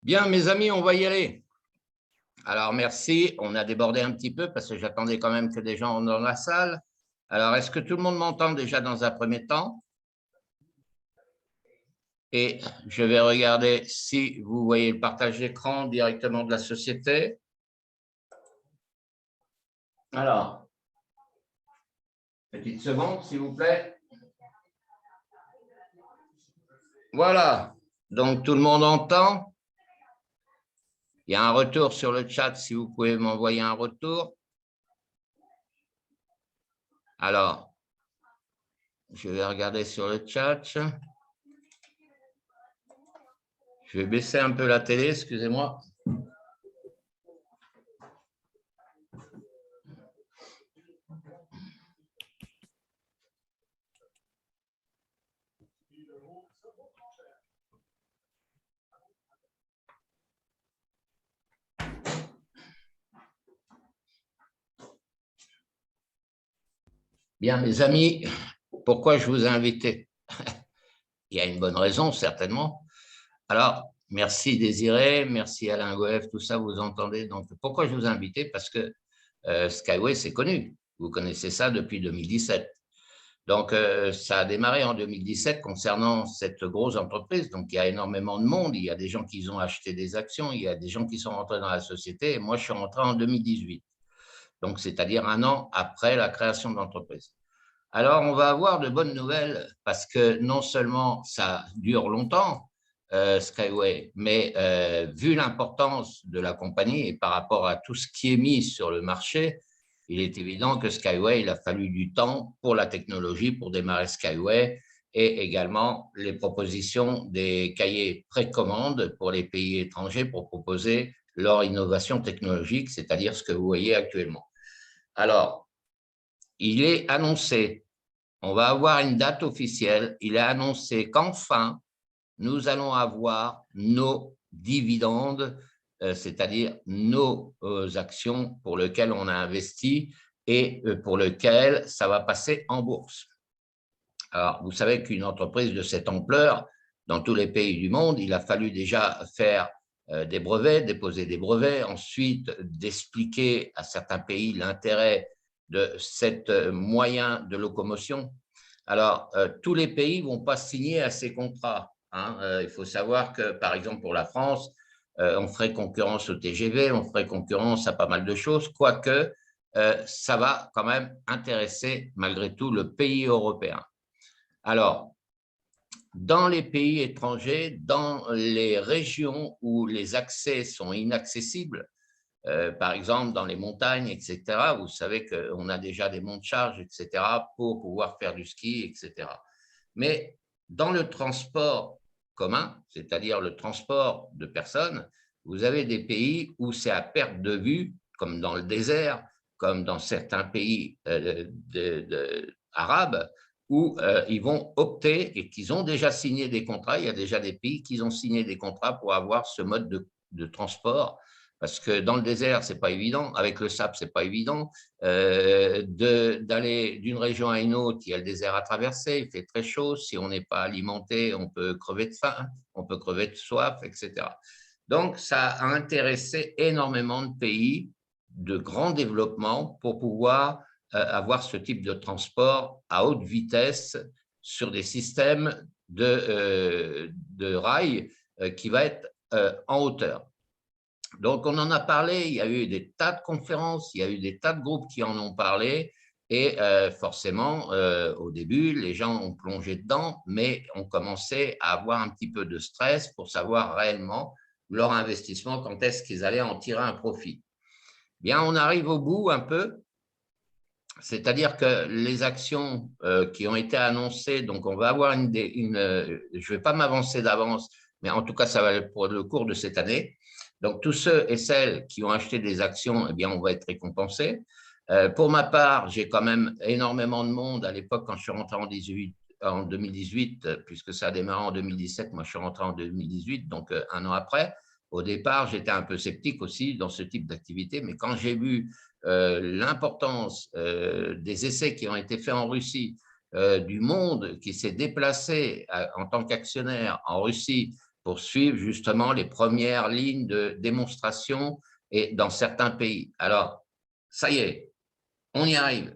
Bien, mes amis, on va y aller. Alors, merci. On a débordé un petit peu parce que j'attendais quand même que des gens dans la salle. Alors, est-ce que tout le monde m'entend déjà dans un premier temps? Et je vais regarder si vous voyez le partage d'écran directement de la société. Alors, petite seconde, s'il vous plaît. Voilà. Donc, tout le monde entend. Il y a un retour sur le chat, si vous pouvez m'envoyer un retour. Alors, je vais regarder sur le chat. Je vais baisser un peu la télé, excusez-moi. Bien, mes amis, pourquoi je vous ai invité? Il y a une bonne raison, certainement. Alors, merci Désiré, merci Alain Goef, tout ça, vous entendez. Donc, pourquoi je vous ai invité? Parce que Skyway, c'est connu. Vous connaissez ça depuis 2017. Donc, ça a démarré en 2017 concernant cette grosse entreprise. Donc, il y a énormément de monde. Il y a des gens qui ont acheté des actions. Il y a des gens qui sont rentrés dans la société. Et moi, je suis rentré en 2018. Donc, c'est-à-dire un an après la création de l'entreprise. Alors, on va avoir de bonnes nouvelles parce que non seulement ça dure longtemps, Skyway, mais vu l'importance de la compagnie et par rapport à tout ce qui est mis sur le marché, il est évident que Skyway, il a fallu du temps pour la technologie, pour démarrer Skyway et également les propositions des cahiers précommande pour les pays étrangers pour proposer leur innovation technologique, c'est-à-dire ce que vous voyez actuellement. Alors, il est annoncé, on va avoir une date officielle, il est annoncé qu'enfin, nous allons avoir nos dividendes, c'est-à-dire nos actions pour lesquelles on a investi et pour lesquelles ça va passer en bourse. Alors, vous savez qu'une entreprise de cette ampleur, dans tous les pays du monde, il a fallu déjà faire des brevets, déposer des brevets, ensuite d'expliquer à certains pays l'intérêt de cet moyen de locomotion. Alors, tous les pays ne vont pas signer à ces contrats. Il faut savoir que, par exemple, pour la France, on ferait concurrence au TGV, on ferait concurrence à pas mal de choses, quoique ça va quand même intéresser malgré tout le pays européen. Alors, dans les pays étrangers, dans les régions où les accès sont inaccessibles, par exemple dans les montagnes, etc., vous savez qu'on a déjà des monts de charge, etc., pour pouvoir faire du ski, etc. Mais dans le transport commun, c'est-à-dire le transport de personnes, vous avez des pays où c'est à perte de vue, comme dans le désert, comme dans certains pays arabes, où ils vont opter et qu'ils ont déjà signé des contrats. Il y a déjà des pays qui ont signé des contrats pour avoir ce mode de transport. Parce que dans le désert, ce n'est pas évident. Avec le sable, ce n'est pas évident. D'aller d'une région à une autre, il y a le désert à traverser, il fait très chaud. Si on n'est pas alimenté, on peut crever de faim, on peut crever de soif, etc. Donc, ça a intéressé énormément de pays de grand développement pour pouvoir avoir ce type de transport à haute vitesse sur des systèmes de rails qui va être en hauteur. Donc, on en a parlé, il y a eu des tas de conférences, il y a eu des tas de groupes qui en ont parlé et forcément, au début, les gens ont plongé dedans, mais ont commencé à avoir un petit peu de stress pour savoir réellement leur investissement, quand est-ce qu'ils allaient en tirer un profit. Bien, on arrive au bout un peu, c'est-à-dire que les actions qui ont été annoncées, donc on va avoir je ne vais pas m'avancer d'avance, mais en tout cas, ça va être pour le cours de cette année. Donc, tous ceux et celles qui ont acheté des actions, eh bien, on va être récompensés. Pour ma part, j'ai quand même énormément de monde. À l'époque, quand je suis rentré en en 2018, puisque ça a démarré en 2017, moi je suis rentré en 2018, donc un an après. Au départ, j'étais un peu sceptique aussi dans ce type d'activité, mais quand j'ai vu l'importance des essais qui ont été faits en Russie, du monde qui s'est déplacé en tant qu'actionnaire en Russie pour suivre justement les premières lignes de démonstration et dans certains pays. Alors, ça y est, on y arrive.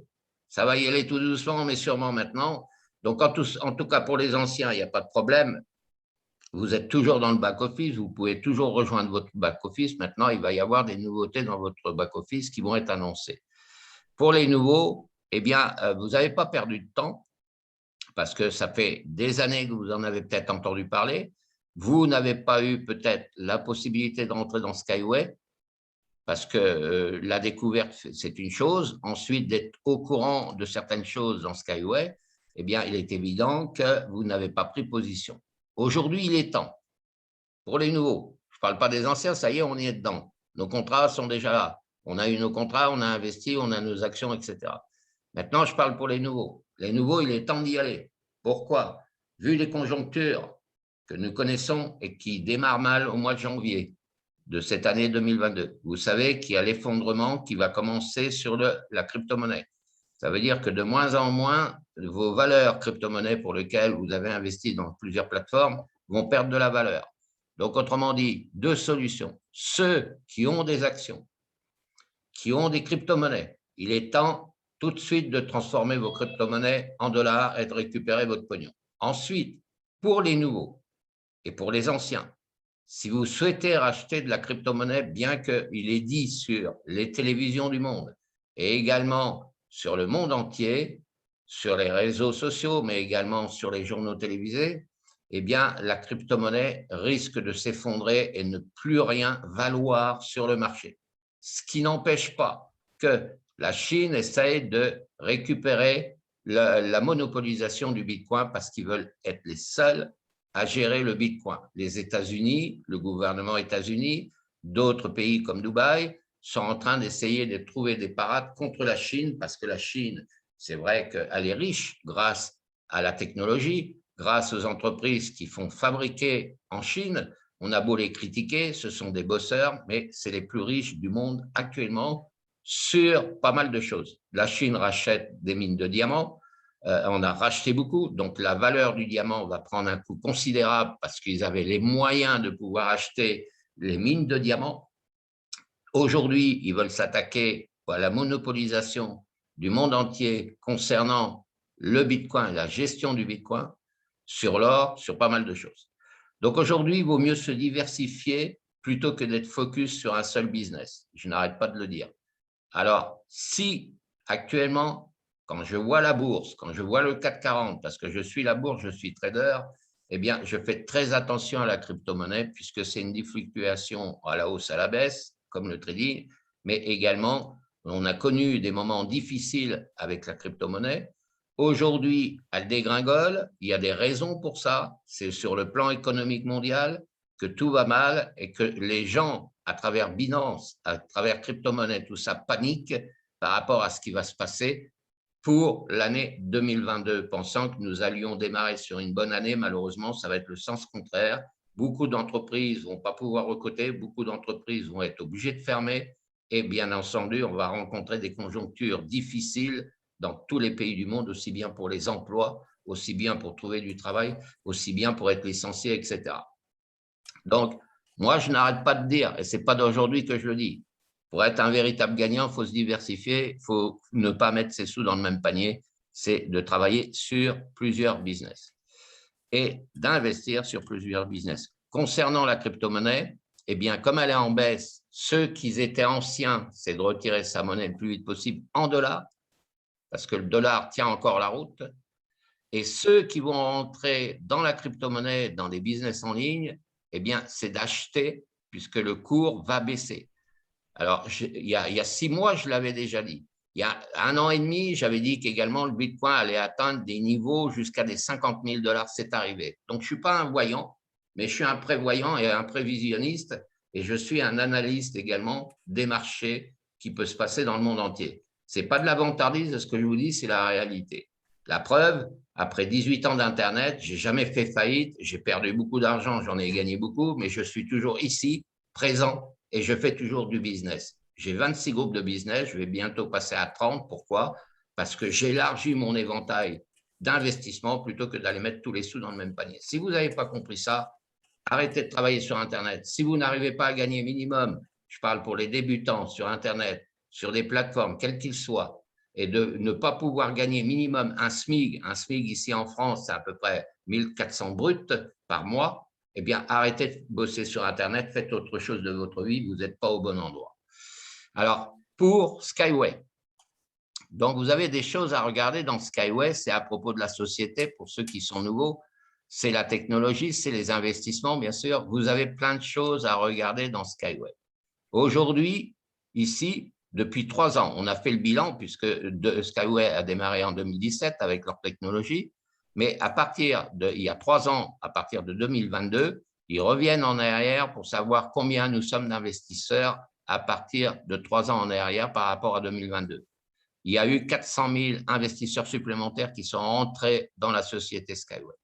Ça va y aller tout doucement, mais sûrement maintenant. Donc, en tout cas, pour les anciens, il n'y a pas de problème. Vous êtes toujours dans le back-office, vous pouvez toujours rejoindre votre back-office. Maintenant, il va y avoir des nouveautés dans votre back-office qui vont être annoncées. Pour les nouveaux, eh bien, vous n'avez pas perdu de temps parce que ça fait des années que vous en avez peut-être entendu parler. Vous n'avez pas eu peut-être la possibilité de rentrer dans Skyway parce que la découverte, c'est une chose. Ensuite, d'être au courant de certaines choses dans Skyway, eh bien, il est évident que vous n'avez pas pris position. Aujourd'hui, il est temps pour les nouveaux. Je ne parle pas des anciens, ça y est, on y est dedans. Nos contrats sont déjà là. On a eu nos contrats, on a investi, on a nos actions, etc. Maintenant, je parle pour les nouveaux. Les nouveaux, il est temps d'y aller. Pourquoi? Vu les conjonctures que nous connaissons et qui démarrent mal au mois de janvier de cette année 2022, vous savez qu'il y a l'effondrement qui va commencer sur la crypto-monnaie. Ça veut dire que de moins en moins, vos valeurs crypto-monnaies pour lesquelles vous avez investi dans plusieurs plateformes vont perdre de la valeur. Donc, autrement dit, deux solutions. Ceux qui ont des actions, qui ont des crypto-monnaies, il est temps tout de suite de transformer vos crypto-monnaies en dollars et de récupérer votre pognon. Ensuite, pour les nouveaux et pour les anciens, si vous souhaitez racheter de la crypto-monnaie, bien qu'il est dit sur les télévisions du monde et également sur le monde entier, sur les réseaux sociaux, mais également sur les journaux télévisés, eh bien, la crypto-monnaie risque de s'effondrer et ne plus rien valoir sur le marché. Ce qui n'empêche pas que la Chine essaye de récupérer la monopolisation du Bitcoin parce qu'ils veulent être les seuls à gérer le Bitcoin. Les États-Unis, le gouvernement états-unien, d'autres pays comme Dubaï sont en train d'essayer de trouver des parades contre la Chine parce que la Chine, c'est vrai qu'elle est riche grâce à la technologie, grâce aux entreprises qui font fabriquer en Chine. On a beau les critiquer, ce sont des bosseurs, mais c'est les plus riches du monde actuellement sur pas mal de choses. La Chine rachète des mines de diamants, on a racheté beaucoup, donc la valeur du diamant va prendre un coup considérable parce qu'ils avaient les moyens de pouvoir acheter les mines de diamants. Aujourd'hui, ils veulent s'attaquer à la monopolisation du monde entier concernant le Bitcoin, la gestion du Bitcoin, sur l'or, sur pas mal de choses. Donc aujourd'hui, il vaut mieux se diversifier plutôt que d'être focus sur un seul business. Je n'arrête pas de le dire. Alors, si actuellement, quand je vois la bourse, quand je vois le CAC 40, parce que je suis la bourse, je suis trader, eh bien, je fais très attention à la crypto-monnaie puisque c'est une fluctuation à la hausse, à la baisse, comme le trading, mais également, on a connu des moments difficiles avec la crypto-monnaie. Aujourd'hui, elle dégringole, il y a des raisons pour ça, c'est sur le plan économique mondial que tout va mal et que les gens, à travers Binance, à travers crypto-monnaie, tout ça panique par rapport à ce qui va se passer pour l'année 2022, pensant que nous allions démarrer sur une bonne année. Malheureusement, ça va être le sens contraire. Beaucoup d'entreprises ne vont pas pouvoir recruter, beaucoup d'entreprises vont être obligées de fermer et bien entendu, on va rencontrer des conjonctures difficiles dans tous les pays du monde, aussi bien pour les emplois, aussi bien pour trouver du travail, aussi bien pour être licencié, etc. Donc, moi, je n'arrête pas de dire, et ce n'est pas d'aujourd'hui que je le dis, pour être un véritable gagnant, il faut se diversifier, il faut ne pas mettre ses sous dans le même panier, c'est de travailler sur plusieurs business et d'investir sur plusieurs business. Concernant la crypto-monnaie, eh bien, comme elle est en baisse, ceux qui étaient anciens, c'est de retirer sa monnaie le plus vite possible en dollars, parce que le dollar tient encore la route. Et ceux qui vont rentrer dans la crypto-monnaie, dans des business en ligne, eh bien, c'est d'acheter puisque le cours va baisser. Alors, il y a 6 mois, je l'avais déjà dit. Il y a 1 an et demi, j'avais dit qu'également le Bitcoin allait atteindre des niveaux jusqu'à des 50 000 $. C'est arrivé. Donc, je ne suis pas un voyant, mais je suis un prévoyant et un prévisionniste et je suis un analyste également des marchés qui peut se passer dans le monde entier. Ce n'est pas de la vantardise, ce que je vous dis, c'est la réalité. La preuve, après 18 ans d'Internet, je n'ai jamais fait faillite, j'ai perdu beaucoup d'argent, j'en ai gagné beaucoup, mais je suis toujours ici, présent, et je fais toujours du business. J'ai 26 groupes de business, je vais bientôt passer à 30. Pourquoi? Parce que j'élargis mon éventail d'investissement plutôt que d'aller mettre tous les sous dans le même panier. Si vous n'avez pas compris ça, arrêtez de travailler sur Internet. Si vous n'arrivez pas à gagner minimum, je parle pour les débutants sur Internet, sur des plateformes, quelles qu'ils soient, et de ne pas pouvoir gagner minimum un SMIC ici en France, c'est à peu près 1400 bruts par mois, eh bien, arrêtez de bosser sur Internet, faites autre chose de votre vie, vous n'êtes pas au bon endroit. Alors, pour Skyway, donc vous avez des choses à regarder dans Skyway, c'est à propos de la société, pour ceux qui sont nouveaux, c'est la technologie, c'est les investissements, bien sûr. Vous avez plein de choses à regarder dans Skyway. Aujourd'hui, ici, depuis 3 ans, on a fait le bilan puisque Skyway a démarré en 2017 avec leur technologie, mais à partir il y a 3 ans, à partir de 2022, ils reviennent en arrière pour savoir combien nous sommes d'investisseurs à partir de 3 ans en arrière par rapport à 2022. Il y a eu 400 000 investisseurs supplémentaires qui sont entrés dans la société Skyway.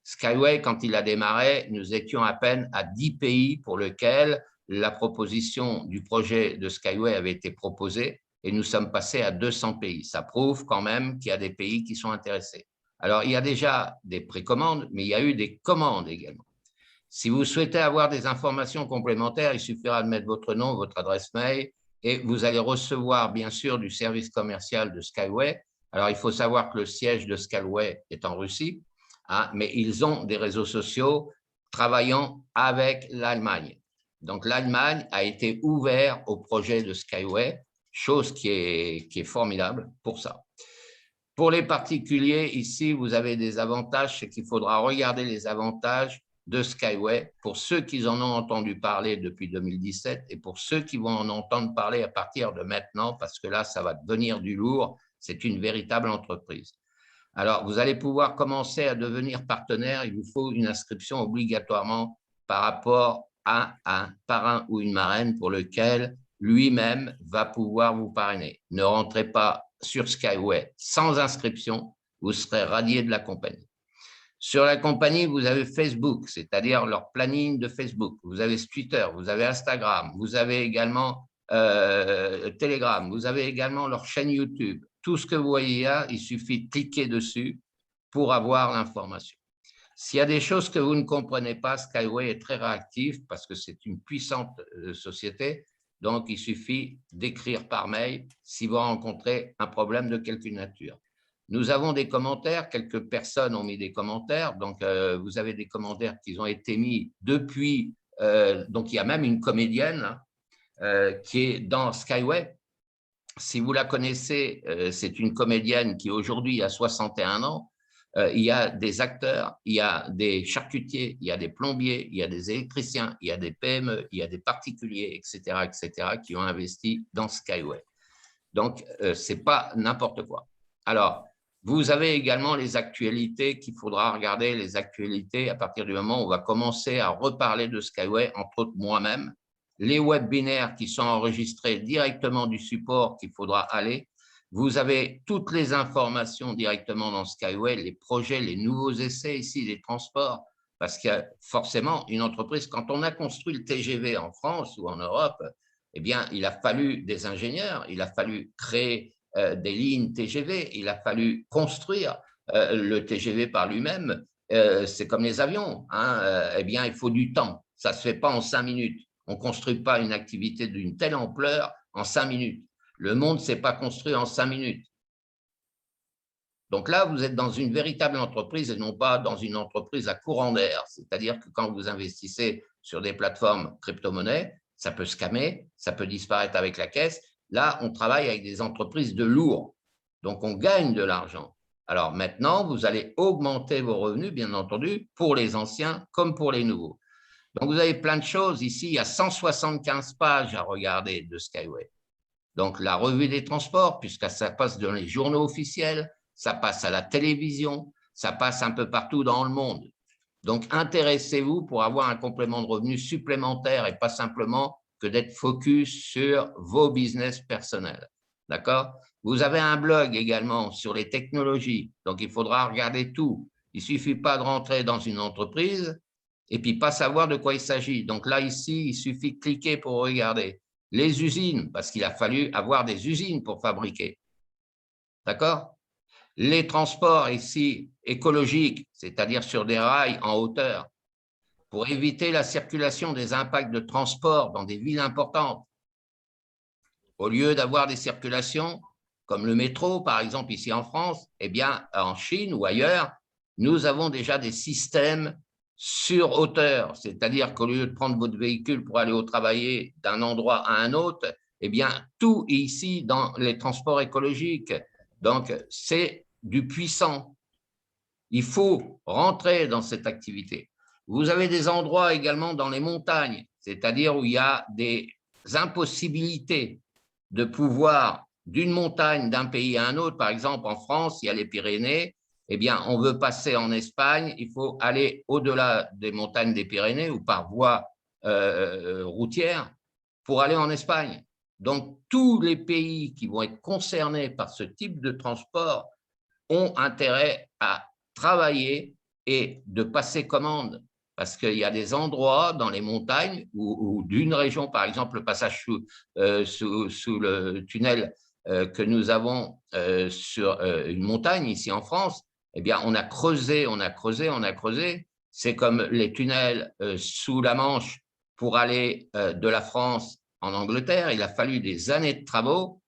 Skyway, quand il a démarré, nous étions à peine à 10 pays pour lesquels la proposition du projet de Skyway avait été proposée et nous sommes passés à 200 pays. Ça prouve quand même qu'il y a des pays qui sont intéressés. Alors, il y a déjà des précommandes, mais il y a eu des commandes également. Si vous souhaitez avoir des informations complémentaires, il suffira de mettre votre nom, votre adresse mail et vous allez recevoir bien sûr du service commercial de Skyway. Alors, il faut savoir que le siège de Skyway est en Russie, hein, mais ils ont des réseaux sociaux travaillant avec l'Allemagne. Donc, l'Allemagne a été ouverte au projet de Skyway, chose qui est formidable pour ça. Pour les particuliers, ici, vous avez des avantages, c'est qu'il faudra regarder les avantages de Skyway pour ceux qui en ont entendu parler depuis 2017 et pour ceux qui vont en entendre parler à partir de maintenant, parce que là, ça va devenir du lourd, c'est une véritable entreprise. Alors, vous allez pouvoir commencer à devenir partenaire, il vous faut une inscription obligatoirement par rapport à un parrain ou une marraine pour lequel lui-même va pouvoir vous parrainer. Ne rentrez pas sur Skyway sans inscription, vous serez radié de la compagnie. Sur la compagnie, vous avez Facebook, c'est-à-dire leur planning de Facebook. Vous avez Twitter, vous avez Instagram, vous avez également Telegram, vous avez également leur chaîne YouTube. Tout ce que vous voyez là, il suffit de cliquer dessus pour avoir l'information. S'il y a des choses que vous ne comprenez pas, Skyway est très réactif parce que c'est une puissante société. Donc, il suffit d'écrire par mail si vous rencontrez un problème de quelque nature. Nous avons des commentaires, quelques personnes ont mis des commentaires, donc vous avez des commentaires qui ont été mis depuis, donc il y a même une comédienne qui est dans Skyway. Si vous la connaissez, c'est une comédienne qui aujourd'hui a 61 ans. Il y a des acteurs, il y a des charcutiers, il y a des plombiers, il y a des électriciens, il y a des PME, il y a des particuliers, etc., qui ont investi dans Skyway. Donc, ce n'est pas n'importe quoi. Alors, vous avez également les actualités qu'il faudra regarder, les actualités à partir du moment où on va commencer à reparler de Skyway, entre autres moi-même, les webinaires qui sont enregistrés directement du support qu'il faudra aller. Vous avez toutes les informations directement dans Skyway, les projets, les nouveaux essais ici, les transports, parce que forcément, une entreprise, quand on a construit le TGV en France ou en Europe, eh bien, il a fallu des ingénieurs, il a fallu créer des lignes TGV, il a fallu construire le TGV par lui-même. C'est comme les avions, hein, eh bien, il faut du temps. Ça ne se fait pas en 5 minutes. On ne construit pas une activité d'une telle ampleur en 5 minutes. Le monde ne s'est pas construit en 5 minutes. Donc là, vous êtes dans une véritable entreprise et non pas dans une entreprise à courant d'air. C'est-à-dire que quand vous investissez sur des plateformes crypto-monnaies, ça peut scammer, ça peut disparaître avec la caisse. Là, on travaille avec des entreprises de lourd. Donc, on gagne de l'argent. Alors maintenant, vous allez augmenter vos revenus, bien entendu, pour les anciens comme pour les nouveaux. Donc, vous avez plein de choses. Ici, il y a 175 pages à regarder de Skyway. Donc, la revue des transports, puisque ça passe dans les journaux officiels, ça passe à la télévision, ça passe un peu partout dans le monde. Donc, intéressez-vous pour avoir un complément de revenus supplémentaire et pas simplement que d'être focus sur vos business personnels. D'accord? Vous avez un blog également sur les technologies, donc il faudra regarder tout. Il ne suffit pas de rentrer dans une entreprise et puis pas savoir de quoi il s'agit. Donc là, ici, il suffit de cliquer pour regarder. Les usines, parce qu'il a fallu avoir des usines pour fabriquer. D'accord? Les transports ici écologiques, c'est-à-dire sur des rails en hauteur, pour éviter la circulation des impacts de transport dans des villes importantes. Au lieu d'avoir des circulations comme le métro, par exemple, ici en France, eh bien, en Chine ou ailleurs, nous avons déjà des systèmes sur hauteur, c'est-à-dire qu'au lieu de prendre votre véhicule pour aller au travail d'un endroit à un autre, eh bien, tout est ici dans les transports écologiques. Donc, c'est du puissant. Il faut rentrer dans cette activité. Vous avez des endroits également dans les montagnes, c'est-à-dire où il y a des impossibilités de pouvoir d'une montagne d'un pays à un autre. Par exemple, en France, il y a les Pyrénées. Eh bien, on veut passer en Espagne, il faut aller au-delà des montagnes des Pyrénées ou par voie routière pour aller en Espagne. Donc, tous les pays qui vont être concernés par ce type de transport ont intérêt à travailler et de passer commande. Parce qu'il y a des endroits dans les montagnes ou d'une région, par exemple, le passage sous le tunnel que nous avons sur une montagne ici en France, eh bien, on a creusé, on a creusé, on a creusé. C'est comme les tunnels sous la Manche pour aller de la France en Angleterre. Il a fallu des années de travaux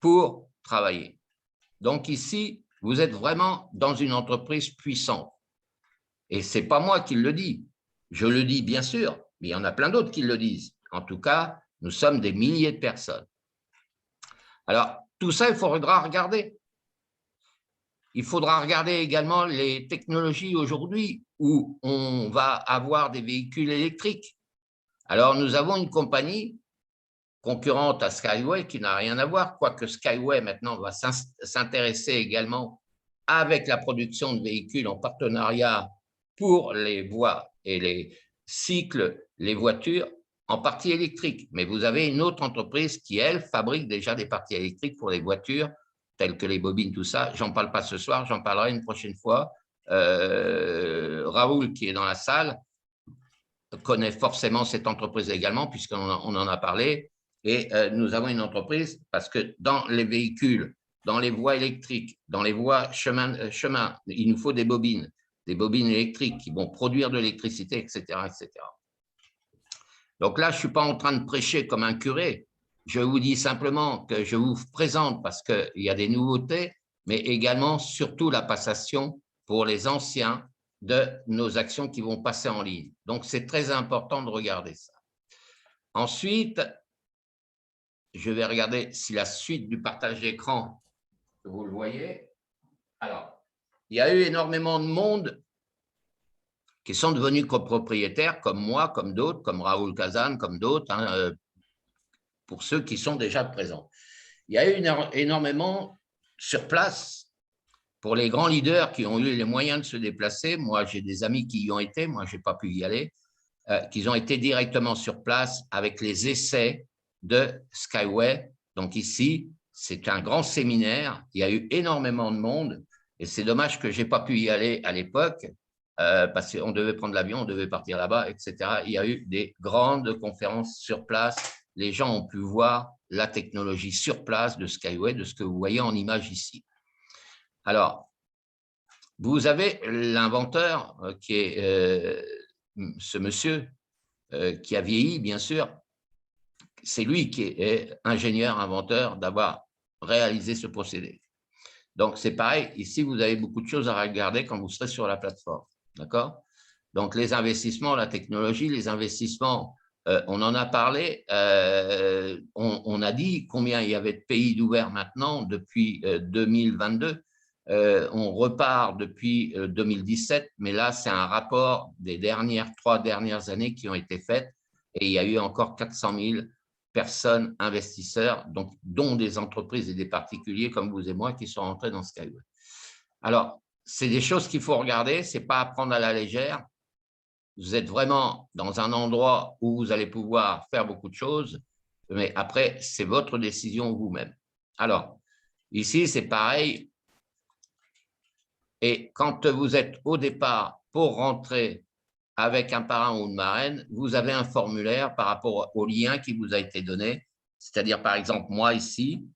pour travailler. Donc ici, vous êtes vraiment dans une entreprise puissante. Et ce n'est pas moi qui le dis. Je le dis bien sûr, mais il y en a plein d'autres qui le disent. En tout cas, nous sommes des milliers de personnes. Alors, tout ça, il faudra regarder. Il faudra regarder également les technologies aujourd'hui où on va avoir des véhicules électriques. Alors, nous avons une compagnie concurrente à Skyway qui n'a rien à voir, quoique Skyway maintenant va s'intéresser également avec la production de véhicules en partenariat pour les voies et les cycles, les voitures en partie électriques. Mais vous avez une autre entreprise qui, elle, fabrique déjà des parties électriques pour les voitures, telles que les bobines, tout ça. J'en parle pas ce soir, j'en parlerai une prochaine fois. Raoul, qui est dans la salle, connaît forcément cette entreprise également, puisqu'on en a parlé. Et nous avons une entreprise parce que dans les véhicules, dans les voies électriques, dans les voies chemin, il nous faut des bobines électriques qui vont produire de l'électricité, etc., etc. Donc là, je ne suis pas en train de prêcher comme un curé. Je vous dis simplement que je vous présente parce qu'il y a des nouveautés, mais également, surtout, la passation pour les anciens de nos actions qui vont passer en ligne. Donc, c'est très important de regarder ça. Ensuite, je vais regarder si la suite du partage d'écran, vous le voyez. Alors, il y a eu énormément de monde qui sont devenus copropriétaires, comme moi, comme d'autres, comme Raoul Kazan, comme d'autres, hein, pour ceux qui sont déjà présents. Il y a eu énormément sur place pour les grands leaders qui ont eu les moyens de se déplacer. Moi, j'ai des amis qui y ont été, moi, je n'ai pas pu y aller, qui ont été directement sur place avec les essais de Skyway. Donc ici, c'est un grand séminaire. Il y a eu énormément de monde et c'est dommage que je n'ai pas pu y aller à l'époque parce qu'on devait prendre l'avion, on devait partir là-bas, etc. Il y a eu des grandes conférences sur place. Les gens ont pu voir la technologie sur place de Skyway, de ce que vous voyez en image ici. Alors, vous avez l'inventeur qui est ce monsieur qui a vieilli, bien sûr. C'est lui qui est ingénieur, inventeur, d'avoir réalisé ce procédé. Donc, c'est pareil. Ici, vous avez beaucoup de choses à regarder quand vous serez sur la plateforme. D'accord? Donc, les investissements, la technologie, les investissements, on en a parlé. On a dit combien il y avait de pays d'ouverts maintenant depuis 2022. On repart depuis 2017, mais là, c'est un rapport des 3 dernières années qui ont été faites et il y a eu encore 400 000 personnes, investisseurs, donc, dont des entreprises et des particuliers comme vous et moi qui sont rentrés dans Skyway. Alors, c'est des choses qu'il faut regarder, ce n'est pas à prendre à la légère. Vous êtes vraiment dans un endroit où vous allez pouvoir faire beaucoup de choses, mais après, c'est votre décision vous-même. Alors, Ici, c'est pareil. Et quand vous êtes au départ pour rentrer avec un parrain ou une marraine, vous avez un formulaire par rapport au lien qui vous a été donné. C'est-à-dire, par exemple, moi ici,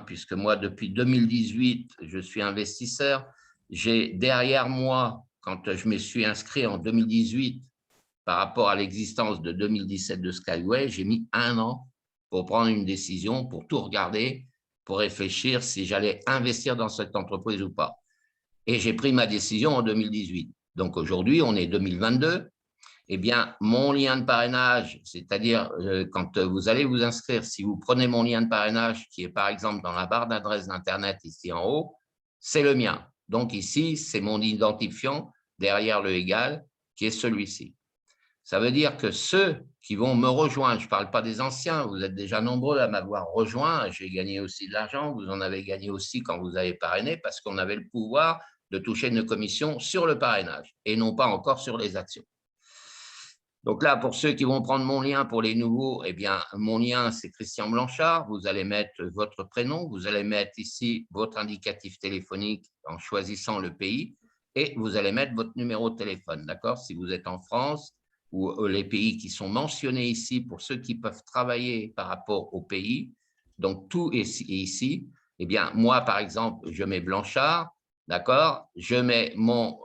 puisque moi, depuis 2018, je suis investisseur, j'ai derrière moi, quand je me suis inscrit en 2018, par rapport à l'existence de 2017 de Skyway, j'ai mis 1 an pour prendre une décision, pour tout regarder, pour réfléchir si j'allais investir dans cette entreprise ou pas. Et j'ai pris ma décision en 2018. Donc aujourd'hui, on est 2022. Eh bien, mon lien de parrainage, c'est-à-dire quand vous allez vous inscrire, si vous prenez mon lien de parrainage, qui est par exemple dans la barre d'adresse d'Internet ici en haut, c'est le mien. Donc ici, c'est mon identifiant derrière le égal, qui est celui-ci. Ça veut dire que ceux qui vont me rejoindre, je ne parle pas des anciens, vous êtes déjà nombreux à m'avoir rejoint, j'ai gagné aussi de l'argent, vous en avez gagné aussi quand vous avez parrainé, parce qu'on avait le pouvoir de toucher une commission sur le parrainage et non pas encore sur les actions. Donc là, pour ceux qui vont prendre mon lien, pour les nouveaux, eh bien, mon lien, c'est Christian Blanchard. Vous allez mettre votre prénom, vous allez mettre ici votre indicatif téléphonique en choisissant le pays et vous allez mettre votre numéro de téléphone, d'accord? Si vous êtes en France ou les pays qui sont mentionnés ici, pour ceux qui peuvent travailler par rapport au pays, donc tout est ici. Eh bien, moi, par exemple, je mets Blanchard. D'accord? Je mets mon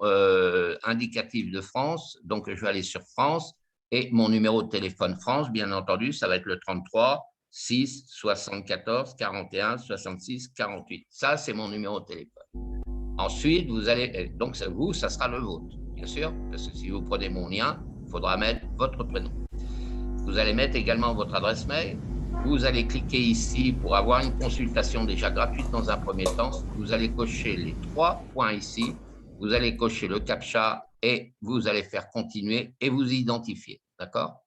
indicatif de France, donc je vais aller sur France et mon numéro de téléphone France, bien entendu, ça va être le 33 6 74 41 66 48. Ça, c'est mon numéro de téléphone. Ensuite, vous allez, donc vous, ça sera le vôtre, bien sûr, parce que si vous prenez mon lien, il faudra mettre votre prénom. Vous allez mettre également votre adresse mail. Vous allez cliquer ici pour avoir une consultation déjà gratuite dans un premier temps. Vous allez cocher les 3 points ici. Vous allez cocher le CAPTCHA et vous allez faire continuer et vous identifier. D'accord?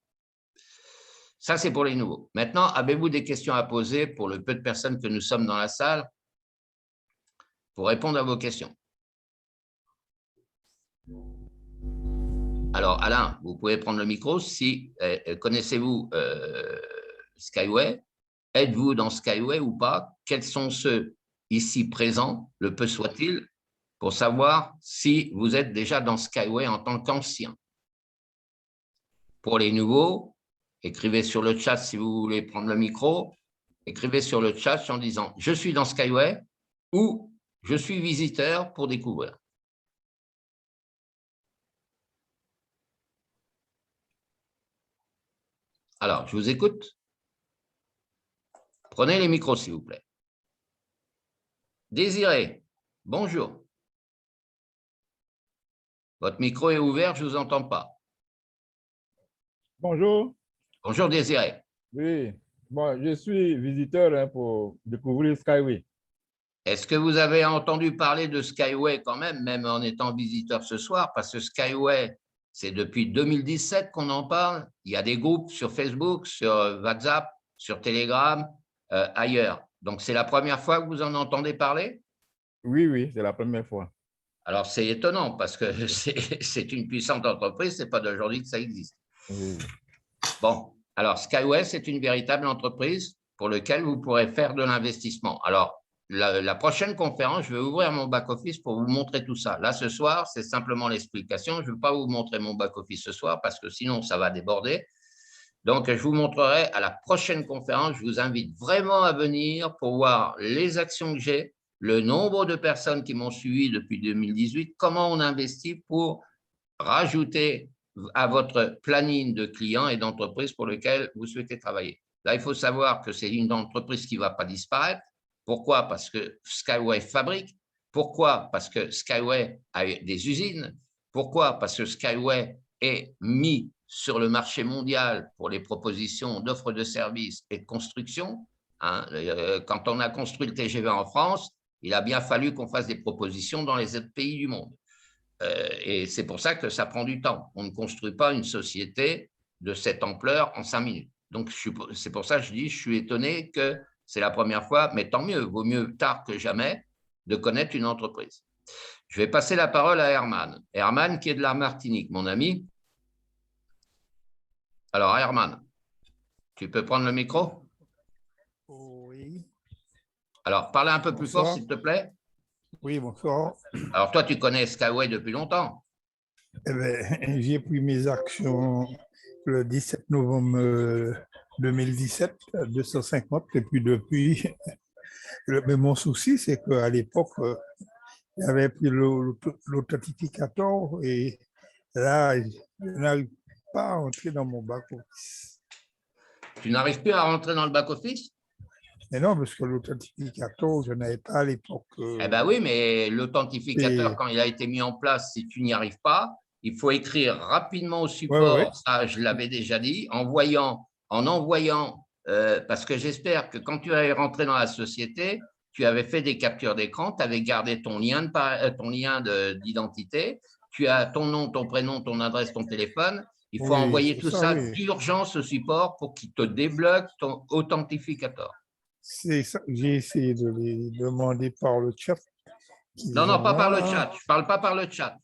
Ça, c'est pour les nouveaux. Maintenant, avez-vous des questions à poser pour le peu de personnes que nous sommes dans la salle pour répondre à vos questions? Alors, Alain, vous pouvez prendre le micro. Si connaissez-vous Skyway? Êtes-vous dans Skyway ou pas? Quels sont ceux ici présents, le peu soit-il, pour savoir si vous êtes déjà dans Skyway en tant qu'ancien? Pour les nouveaux, écrivez sur le chat si vous voulez prendre le micro. Écrivez sur le chat en disant « Je suis dans Skyway » ou « Je suis visiteur pour découvrir ». Alors, je vous écoute. Prenez les micros, s'il vous plaît. Désiré, bonjour. Votre micro est ouvert, je ne vous entends pas. Bonjour. Bonjour, Désiré. Oui, bon, je suis visiteur pour découvrir Skyway. Est-ce que vous avez entendu parler de Skyway quand même en étant visiteur ce soir? Parce que Skyway, c'est depuis 2017 qu'on en parle. Il y a des groupes sur Facebook, sur WhatsApp, sur Telegram, ailleurs. Donc, c'est la première fois que vous en entendez parler? Oui, oui, c'est la première fois. Alors, c'est étonnant parce que c'est une puissante entreprise, ce n'est pas d'aujourd'hui que ça existe. Oui. Bon, alors Skyway, c'est une véritable entreprise pour laquelle vous pourrez faire de l'investissement. Alors, la prochaine conférence, je vais ouvrir mon back-office pour vous montrer tout ça. Là, ce soir, c'est simplement l'explication. Je ne vais pas vous montrer mon back-office ce soir parce que sinon, ça va déborder. Donc, je vous montrerai à la prochaine conférence. Je vous invite vraiment à venir pour voir les actions que j'ai, le nombre de personnes qui m'ont suivi depuis 2018, comment on investit pour rajouter à votre planning de clients et d'entreprises pour lesquelles vous souhaitez travailler. Là, il faut savoir que c'est une entreprise qui ne va pas disparaître. Pourquoi? Parce que Skyway fabrique. Pourquoi? Parce que Skyway a des usines. Pourquoi? Parce que Skyway est mis sur le marché mondial pour les propositions d'offres de services et de construction. Quand on a construit le TGV en France, il a bien fallu qu'on fasse des propositions dans les autres pays du monde. Et c'est pour ça que ça prend du temps. On ne construit pas une société de cette ampleur en 5 minutes. Donc, c'est pour ça que je dis, je suis étonné que c'est la première fois, mais tant mieux, vaut mieux tard que jamais de connaître une entreprise. Je vais passer la parole à Herman. Herman qui est de la Martinique, mon ami. Alors, Herman, tu peux prendre le micro? Oui. Alors, parlez un peu plus fort, Bonsoir. s'il te plaît. Oui, bonsoir. Alors, toi, tu connais Skyway depuis longtemps. Eh ben, j'ai pris mes actions le 17 novembre 2017, à 250, et puis depuis, mais mon souci, c'est qu'à l'époque, j'avais pris l'authentificateur et là, je n'arrive pas à entrer dans mon back-office. Tu n'arrives plus à rentrer dans le back-office? Mais non, parce que l'authentificateur, je n'avais pas à l'époque. Eh bien oui, mais l'authentificateur, Et- quand il a été mis en place, si tu n'y arrives pas, il faut écrire rapidement au Ouais, support, ça je l'avais déjà dit, en envoyant, parce que j'espère que quand tu es rentré dans la société, tu avais fait des captures d'écran, tu avais gardé ton lien d'identité, tu as ton nom, ton prénom, ton adresse, ton téléphone. Il faut oui, envoyer c'est tout ça, ça oui. d'urgence au support pour qu'il te débloque ton authentificateur. C'est ça. J'ai essayé de les demander par le chat Non, qu'ils non, pas par le envoient. chat. Je ne parle pas par le chat.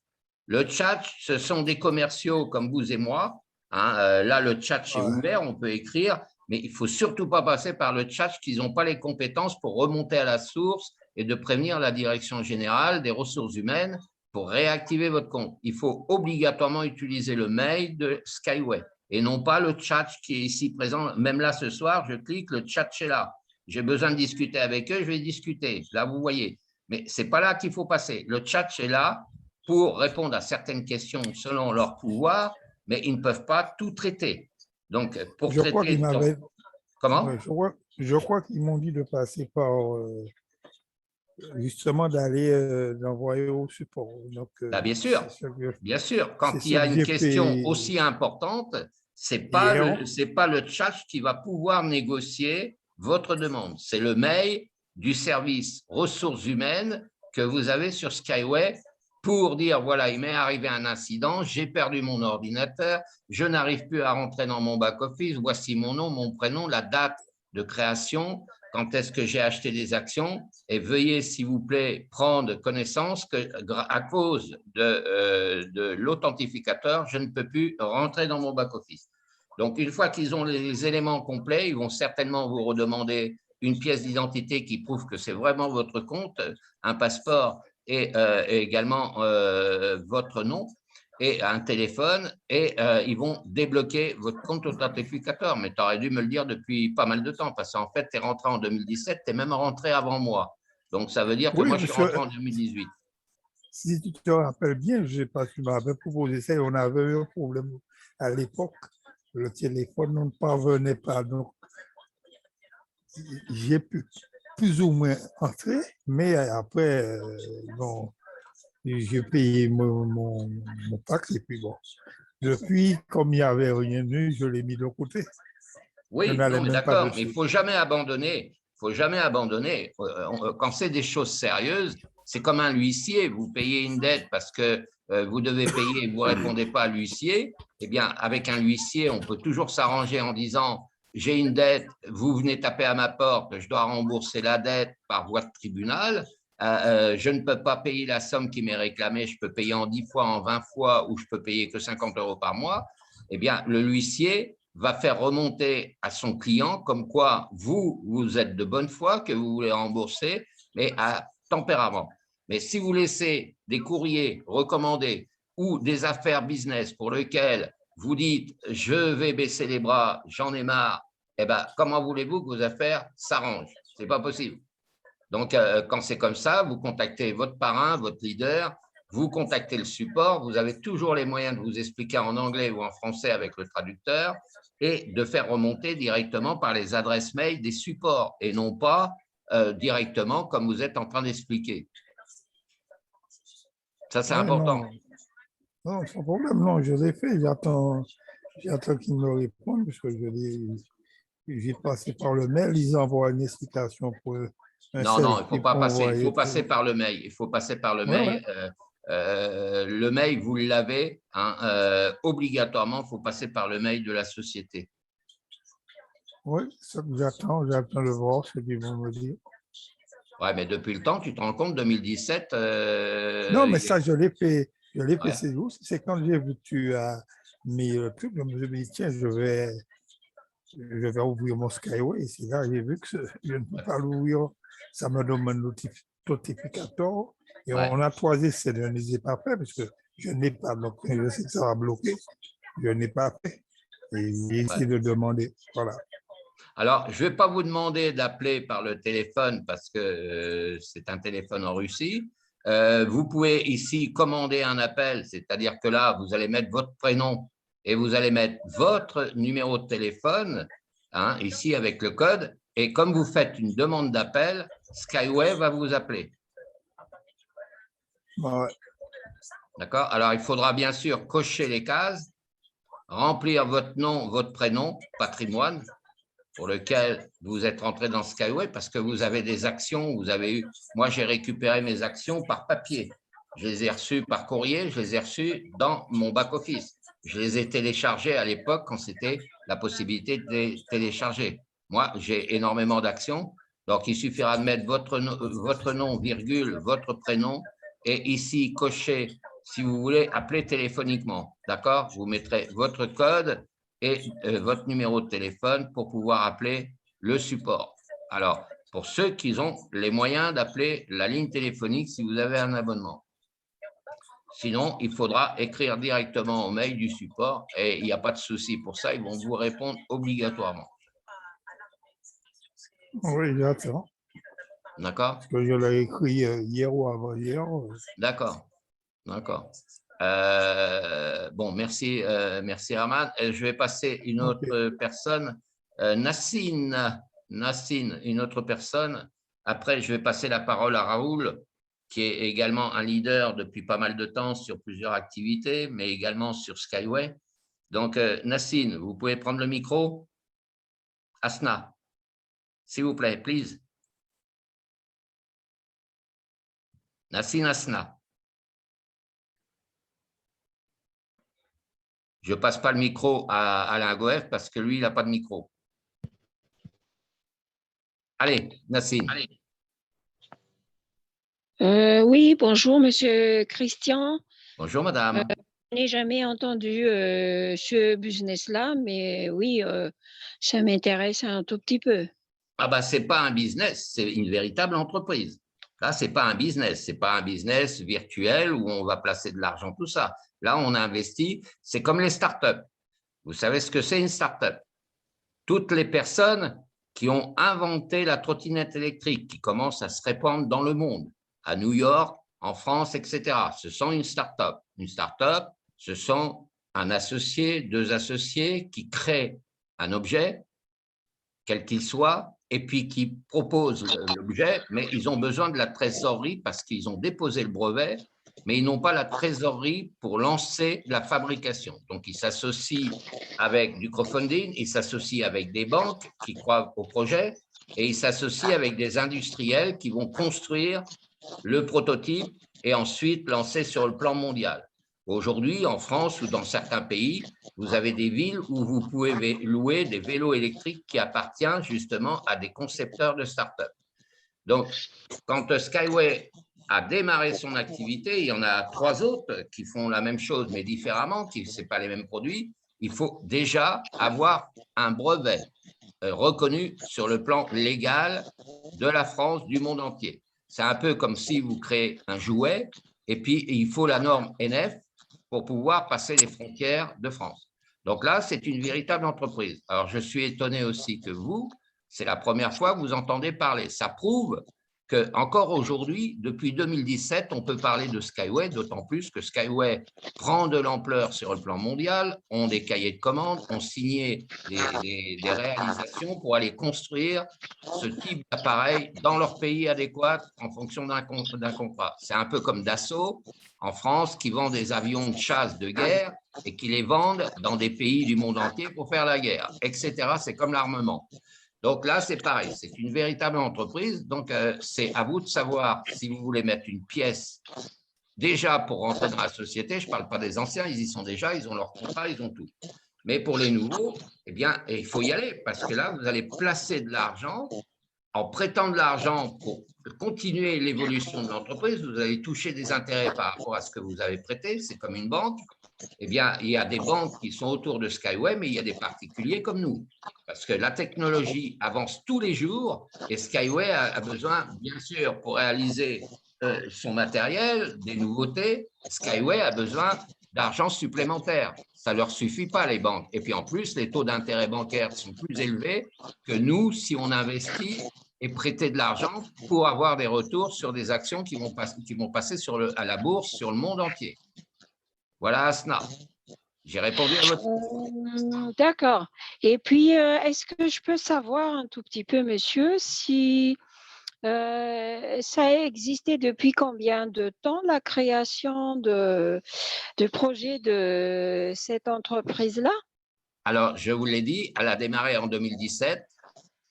Le chat, ce sont des commerciaux comme vous et moi. Hein. Là, le chat est Ouais. ouvert, on peut écrire, mais il ne faut surtout pas passer par le chat qu'ils n'ont pas les compétences pour remonter à la source et de prévenir la direction générale des ressources humaines pour réactiver votre compte. Il faut obligatoirement utiliser le mail de Skyway et non pas le chat qui est ici présent. Même là, ce soir, je clique, le chat est là. J'ai besoin de discuter avec eux, je vais discuter. Là, vous voyez. Mais ce n'est pas là qu'il faut passer. Le chat est là pour répondre à certaines questions selon leur pouvoir, mais ils ne peuvent pas tout traiter. Donc, pour Je crois traiter… qu'ils m'avaient. Comment? Ouais, je crois qu'ils m'ont dit de passer par justement d'envoyer au support. Donc, Bah, bien sûr, c'est ce que, bien sûr. c'est Quand il ce y a que une j'ai question fait aussi importante, ce n'est hier. pas le chat qui va pouvoir négocier votre demande. C'est le mail du service ressources humaines que vous avez sur Skyway pour dire, voilà, il m'est arrivé un incident, j'ai perdu mon ordinateur, je n'arrive plus à rentrer dans mon back-office, voici mon nom, mon prénom, la date de création, quand est-ce que j'ai acheté des actions, et veuillez, s'il vous plaît, prendre connaissance que, à cause de l'authentificateur, je ne peux plus rentrer dans mon back-office. Donc, une fois qu'ils ont les éléments complets, ils vont certainement vous redemander une pièce d'identité qui prouve que c'est vraiment votre compte, un passeport et également votre nom et un téléphone, et ils vont débloquer votre compte authentificateur. Mais tu aurais dû me le dire depuis pas mal de temps, parce qu'en fait, tu es rentré en 2017, tu es même rentré avant moi. Donc, ça veut dire que Oui, moi, je suis rentré monsieur, en 2018. si tu te rappelles bien, je sais pas, tu m'avais proposé ça et on avait eu un problème à l'époque. Le téléphone ne parvenait pas. Donc, j'ai pu plus ou moins entrer, mais après, bon, j'ai payé mon pack et puis bon. Depuis, comme il n'y avait rien eu, je l'ai mis de côté. Je Oui, non, n'allais mais même pas d'accord, mais il ne dessus. faut jamais abandonner. Il faut jamais abandonner. Quand c'est des choses sérieuses, c'est comme un huissier. Vous payez une dette parce que vous devez payer et vous ne répondez pas à l'huissier. Eh bien, avec un huissier, on peut toujours s'arranger en disant j'ai une dette, vous venez taper à ma porte, je dois rembourser la dette par voie de tribunal. Je ne peux pas payer la somme qui m'est réclamée, je peux payer en 10 fois, en 20 fois, ou je peux payer que 50 € par mois. Eh bien, le huissier va faire remonter à son client comme quoi vous êtes de bonne foi, que vous voulez rembourser, mais à tempérament. Mais si vous laissez des courriers recommandés ou des affaires business pour lesquelles vous dites « je vais baisser les bras, j'en ai marre », eh ben, comment voulez-vous que vos affaires s'arrangent? Ce n'est pas possible. Donc, quand c'est comme ça, vous contactez votre parrain, votre leader, vous contactez le support, vous avez toujours les moyens de vous expliquer en anglais ou en français avec le traducteur et de faire remonter directement par les adresses mail des supports et non pas directement comme vous êtes en train d'expliquer. Ça, c'est Oui, important. non, non, sans problème, non, je l'ai fait. J'attends qu'ils me répondent parce que j'ai passé par le mail, ils envoient une explication pour un Non, non, il ne faut selfie pas pour passer. Il faut envoyer passer tout. par le mail. Il faut passer par le Ouais, ouais. mail. Le mail, vous l'avez. Hein, obligatoirement, il faut passer par le mail de la société. Oui, c'est ça que j'attends de voir ce qu'ils vont me dire. Ouais, mais depuis le temps, tu te rends compte, 2017. Non, mais ça, je l'ai fait Ouais. ces jours. C'est quand j'ai vu que tu as mis le truc, je me suis dit, tiens, je vais ouvrir mon Skyway. Et c'est là j'ai vu que je ne peux pas l'ouvrir. Ça me demande notificateur. Et Ouais. on a 3 essais, je ne les ai pas fait parce que je n'ai pas. Donc, je sais que ça va bloquer. Je n'ai pas fait. Et j'ai essayé de demander. Voilà. Alors, je ne vais pas vous demander d'appeler par le téléphone parce que c'est un téléphone en Russie. Vous pouvez ici commander un appel, c'est-à-dire que là, vous allez mettre votre prénom et vous allez mettre votre numéro de téléphone, hein, ici avec le code. Et comme vous faites une demande d'appel, Skyway va vous appeler. Ouais. D'accord? Alors, il faudra bien sûr cocher les cases, remplir votre nom, votre prénom, patrimoine, pour lequel vous êtes rentré dans Skyway parce que vous avez des actions, vous avez eu… Moi, j'ai récupéré mes actions par papier. Je les ai reçues par courrier, je les ai reçues dans mon back-office. Je les ai téléchargées à l'époque quand c'était la possibilité de les télécharger. Moi, j'ai énormément d'actions. Donc, il suffira de mettre votre nom, virgule, votre prénom et ici, cocher, si vous voulez, appeler téléphoniquement. D'accord? Vous mettrez votre code et votre numéro de téléphone pour pouvoir appeler le support. Alors, pour ceux qui ont les moyens d'appeler la ligne téléphonique si vous avez un abonnement. Sinon, il faudra écrire directement au mail du support et il n'y a pas de souci pour ça, ils vont vous répondre obligatoirement. Oui, j'attends. D'accord? Parce que je l'ai écrit hier ou avant-hier. D'accord. D'accord. Bon, merci, merci Herman. Je vais passer une autre personne, Nassine, une autre personne. Après, je vais passer la parole à Raoul, qui est également un leader depuis pas mal de temps sur plusieurs activités, mais également sur Skyway. Donc, Nassine, vous pouvez prendre le micro. Asna, s'il vous plaît, please. Nassine Asna. Je ne passe pas le micro à Alain Goef parce que lui, il n'a pas de micro. Allez, Nassine. Oui, bonjour, monsieur Christian. Bonjour, madame. Je n'ai jamais entendu ce business-là, mais oui, ça m'intéresse un tout petit peu. Ah ben, ce n'est pas un business, c'est une véritable entreprise. Là, ce n'est pas un business, ce n'est pas un business virtuel où on va placer de l'argent, tout ça. Là, on a investi, c'est comme les startups. Vous savez ce que c'est une startup? Toutes les personnes qui ont inventé la trottinette électrique, qui commence à se répandre dans le monde, à New York, en France, etc. Ce sont une startup. Une startup, ce sont un associé, 2 associés qui créent un objet, quel qu'il soit, et puis qui proposent l'objet, mais ils ont besoin de la trésorerie parce qu'ils ont déposé le brevet, mais ils n'ont pas la trésorerie pour lancer la fabrication. Donc, ils s'associent avec du crowdfunding, ils s'associent avec des banques qui croient au projet et ils s'associent avec des industriels qui vont construire le prototype et ensuite lancer sur le plan mondial. Aujourd'hui, en France ou dans certains pays, vous avez des villes où vous pouvez louer des vélos électriques qui appartiennent justement à des concepteurs de start-up. Donc, quand Skyway a démarré son activité, il y en a 3 autres qui font la même chose, mais différemment, ce n'est pas les mêmes produits. Il faut déjà avoir un brevet reconnu sur le plan légal de la France, du monde entier. C'est un peu comme si vous créez un jouet et puis il faut la norme NF pour pouvoir passer les frontières de France. Donc là, c'est une véritable entreprise. Alors, je suis étonné aussi que vous, c'est la première fois que vous entendez parler. Ça prouve qu'encore aujourd'hui, depuis 2017, on peut parler de Skyway, d'autant plus que Skyway prend de l'ampleur sur le plan mondial, ont des cahiers de commandes, ont signé des réalisations pour aller construire ce type d'appareil dans leur pays adéquat en fonction d'un contrat. C'est un peu comme Dassault en France qui vend des avions de chasse de guerre et qui les vendent dans des pays du monde entier pour faire la guerre, etc. C'est comme l'armement. Donc là, c'est pareil, c'est une véritable entreprise. Donc, c'est à vous de savoir si vous voulez mettre une pièce déjà pour rentrer dans la société. Je ne parle pas des anciens, ils y sont déjà, ils ont leur contrat, ils ont tout. Mais pour les nouveaux, eh bien, il faut y aller parce que là, vous allez placer de l'argent en prêtant de l'argent pour continuer l'évolution de l'entreprise. Vous allez toucher des intérêts par rapport à ce que vous avez prêté. C'est comme une banque. Eh bien, il y a des banques qui sont autour de Skyway, mais il y a des particuliers comme nous. Parce que la technologie avance tous les jours et Skyway a besoin, bien sûr, pour réaliser son matériel, des nouveautés, Skyway a besoin d'argent supplémentaire. Ça ne leur suffit pas, les banques. Et puis en plus, les taux d'intérêt bancaires sont plus élevés que nous si on investit et prêter de l'argent pour avoir des retours sur des actions qui vont passer à la bourse sur le monde entier. Voilà, Asna. J'ai répondu à votre… D'accord. Et puis, est-ce que je peux savoir un tout petit peu, monsieur, si ça a existé depuis combien de temps, la création de projet de cette entreprise-là? Alors, je vous l'ai dit, elle a démarré en 2017.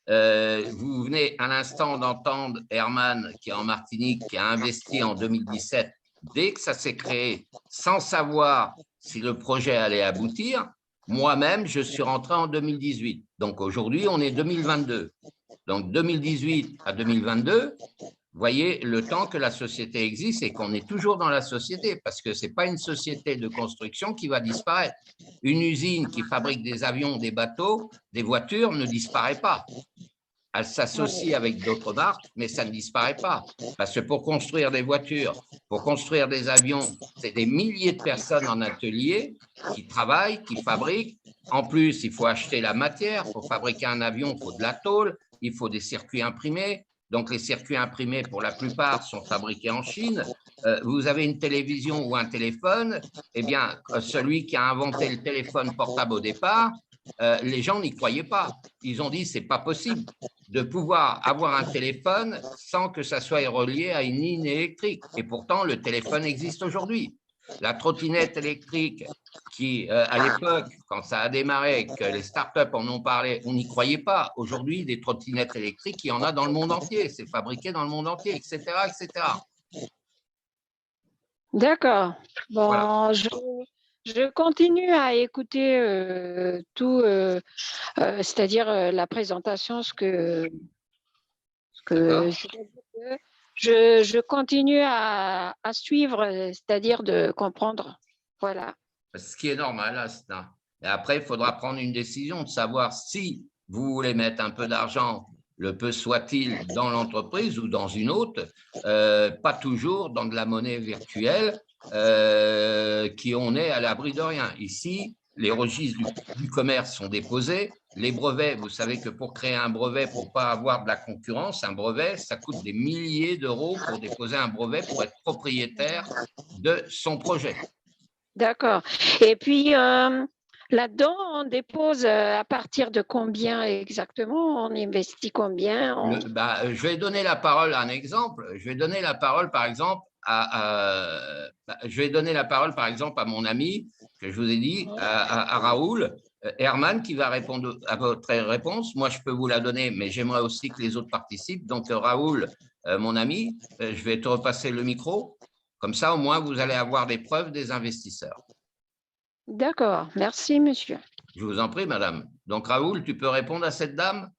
Vous venez à l'instant d'entendre Herman, qui est en Martinique, qui a investi en 2017, dès que ça s'est créé, sans savoir si le projet allait aboutir. Moi-même, je suis rentré en 2018. Donc aujourd'hui, on est 2022. Donc 2018 à 2022, vous voyez le temps que la société existe et qu'on est toujours dans la société, parce que ce n'est pas une société de construction qui va disparaître. Une usine qui fabrique des avions, des bateaux, des voitures ne disparaît pas. Elle s'associe avec d'autres marques, mais ça ne disparaît pas. Parce que pour construire des voitures, pour construire des avions, c'est des milliers de personnes en atelier qui travaillent, qui fabriquent. En plus, il faut acheter la matière. Pour fabriquer un avion, il faut de la tôle, il faut des circuits imprimés. Donc, les circuits imprimés, pour la plupart, sont fabriqués en Chine. Vous avez une télévision ou un téléphone, eh bien, celui qui a inventé le téléphone portable au départ, les gens n'y croyaient pas. Ils ont dit, c'est pas possible de pouvoir avoir un téléphone sans que ça soit relié à une ligne électrique. Et pourtant, le téléphone existe aujourd'hui. La trottinette électrique qui, à l'époque, quand ça a démarré, que les startups en ont parlé, on n'y croyait pas. Aujourd'hui, des trottinettes électriques, il y en a dans le monde entier. C'est fabriqué dans le monde entier, etc., etc. D'accord. Bon, Voilà. je continue à écouter tout, c'est-à-dire la présentation, je continue à suivre, c'est-à-dire de comprendre. Voilà. Ce qui est normal, Asna. Et après, il faudra prendre une décision de savoir si vous voulez mettre un peu d'argent, le peu soit-il, dans l'entreprise ou dans une autre, pas toujours dans de la monnaie virtuelle, qui on est à l'abri de rien. Ici, les registres du commerce sont déposés. Les brevets, vous savez que pour créer un brevet, pour ne pas avoir de la concurrence, un brevet, ça coûte des milliers d'euros pour déposer un brevet pour être propriétaire de son projet. D'accord. Et puis, là-dedans, on dépose à partir de combien exactement? On investit combien? Je vais donner la parole à un exemple. Je vais donner la parole, par exemple, à mon ami que je vous ai dit, à Raoul Herman, qui va répondre à votre réponse. Moi, je peux vous la donner, mais j'aimerais aussi que les autres participent. Donc, Raoul, mon ami, je vais te repasser le micro. Comme ça, au moins, vous allez avoir des preuves des investisseurs. D'accord. Merci, monsieur. Je vous en prie, madame. Donc, Raoul, tu peux répondre à cette dame?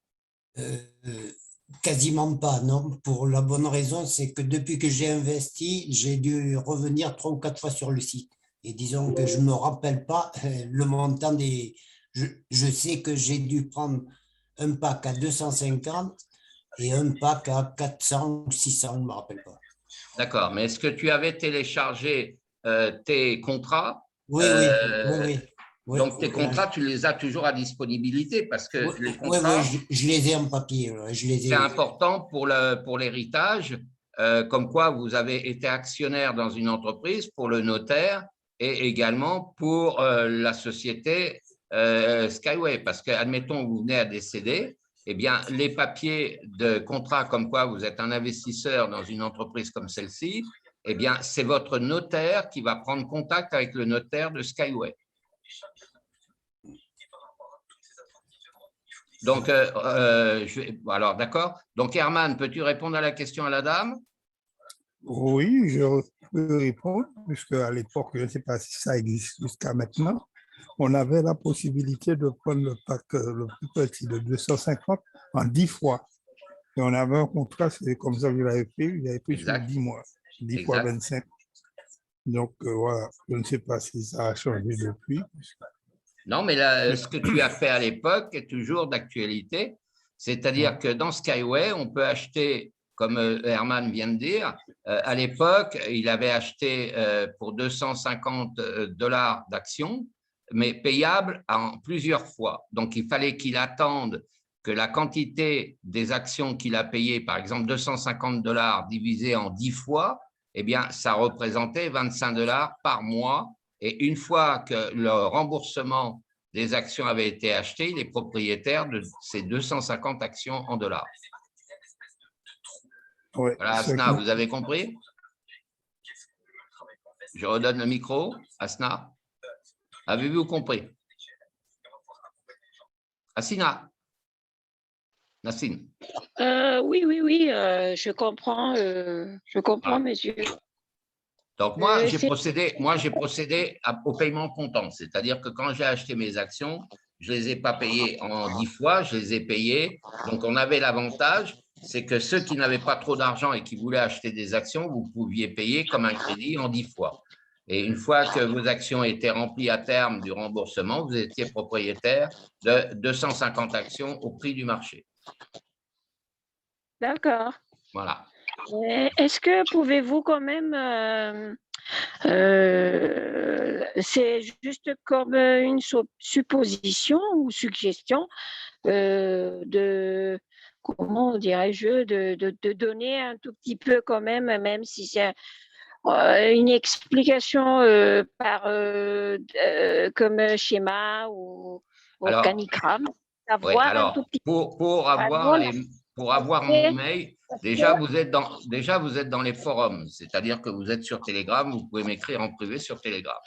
Quasiment pas, non. Pour la bonne raison, c'est que depuis que j'ai investi, j'ai dû revenir 3 ou 4 fois sur le site. Et disons que je ne me rappelle pas le montant des… Je sais que j'ai dû prendre un pack à 250 et un pack à 400 ou 600, je ne me rappelle pas. D'accord, mais est-ce que tu avais téléchargé tes contrats? Oui, oui. Donc, tes contrats, tu les as toujours à disponibilité parce que les contrats… Oui, je les ai en papier. C'est important pour l'héritage, comme quoi vous avez été actionnaire dans une entreprise pour le notaire et également pour la société Skyway. Parce que, admettons, vous venez à décéder, eh bien, les papiers de contrat comme quoi vous êtes un investisseur dans une entreprise comme celle-ci, eh bien, c'est votre notaire qui va prendre contact avec le notaire de Skyway. Donc, alors, d'accord. Donc, Herman, peux-tu répondre à la question à la dame? Oui, je peux répondre, puisque à l'époque, je ne sais pas si ça existe jusqu'à maintenant, on avait la possibilité de prendre le pack le plus petit de 250 en 10 fois. Et on avait un contrat, c'est comme ça que je l'avais fait, il avait pris sur 10 mois, 10 fois 25. Donc, voilà, je ne sais pas si ça a changé depuis. Non, mais là, ce que tu as fait à l'époque est toujours d'actualité. C'est-à-dire que dans Skyway, on peut acheter, comme Herman vient de dire, à l'époque, il avait acheté pour 250 $ d'actions, mais payable en plusieurs fois. Donc, il fallait qu'il attende que la quantité des actions qu'il a payées, par exemple 250 $ divisé en 10 fois, eh bien, ça représentait 25 $ par mois. Et une fois que le remboursement des actions avait été acheté, il est propriétaire de ces 250 actions en dollars. Ouais, Voilà, Asna, vous avez compris? Je redonne le micro. Asna, avez-vous compris? Asina, Nassine. Oui, je comprends, monsieur. Donc, moi, j'ai C'est procédé au paiement comptant. C'est-à-dire que quand j'ai acheté mes actions, je ne les ai pas payées en 10 fois, je les ai payées. Donc, on avait l'avantage, c'est que ceux qui n'avaient pas trop d'argent et qui voulaient acheter des actions, vous pouviez payer comme un crédit en 10 fois. Et une fois que vos actions étaient remplies à terme du remboursement, vous étiez propriétaire de 250 actions au prix du marché. d'accord. Voilà. Est-ce que pouvez-vous quand même, c'est juste comme une supposition ou suggestion de, comment dirais-je, de donner un tout petit peu quand même si c'est une explication comme schéma ou Alors, organigramme, oui, savoir un tout alors, petit pour peu avoir mon mail, déjà, vous êtes dans les forums, c'est-à-dire que vous êtes sur Telegram, vous pouvez m'écrire en privé sur Telegram.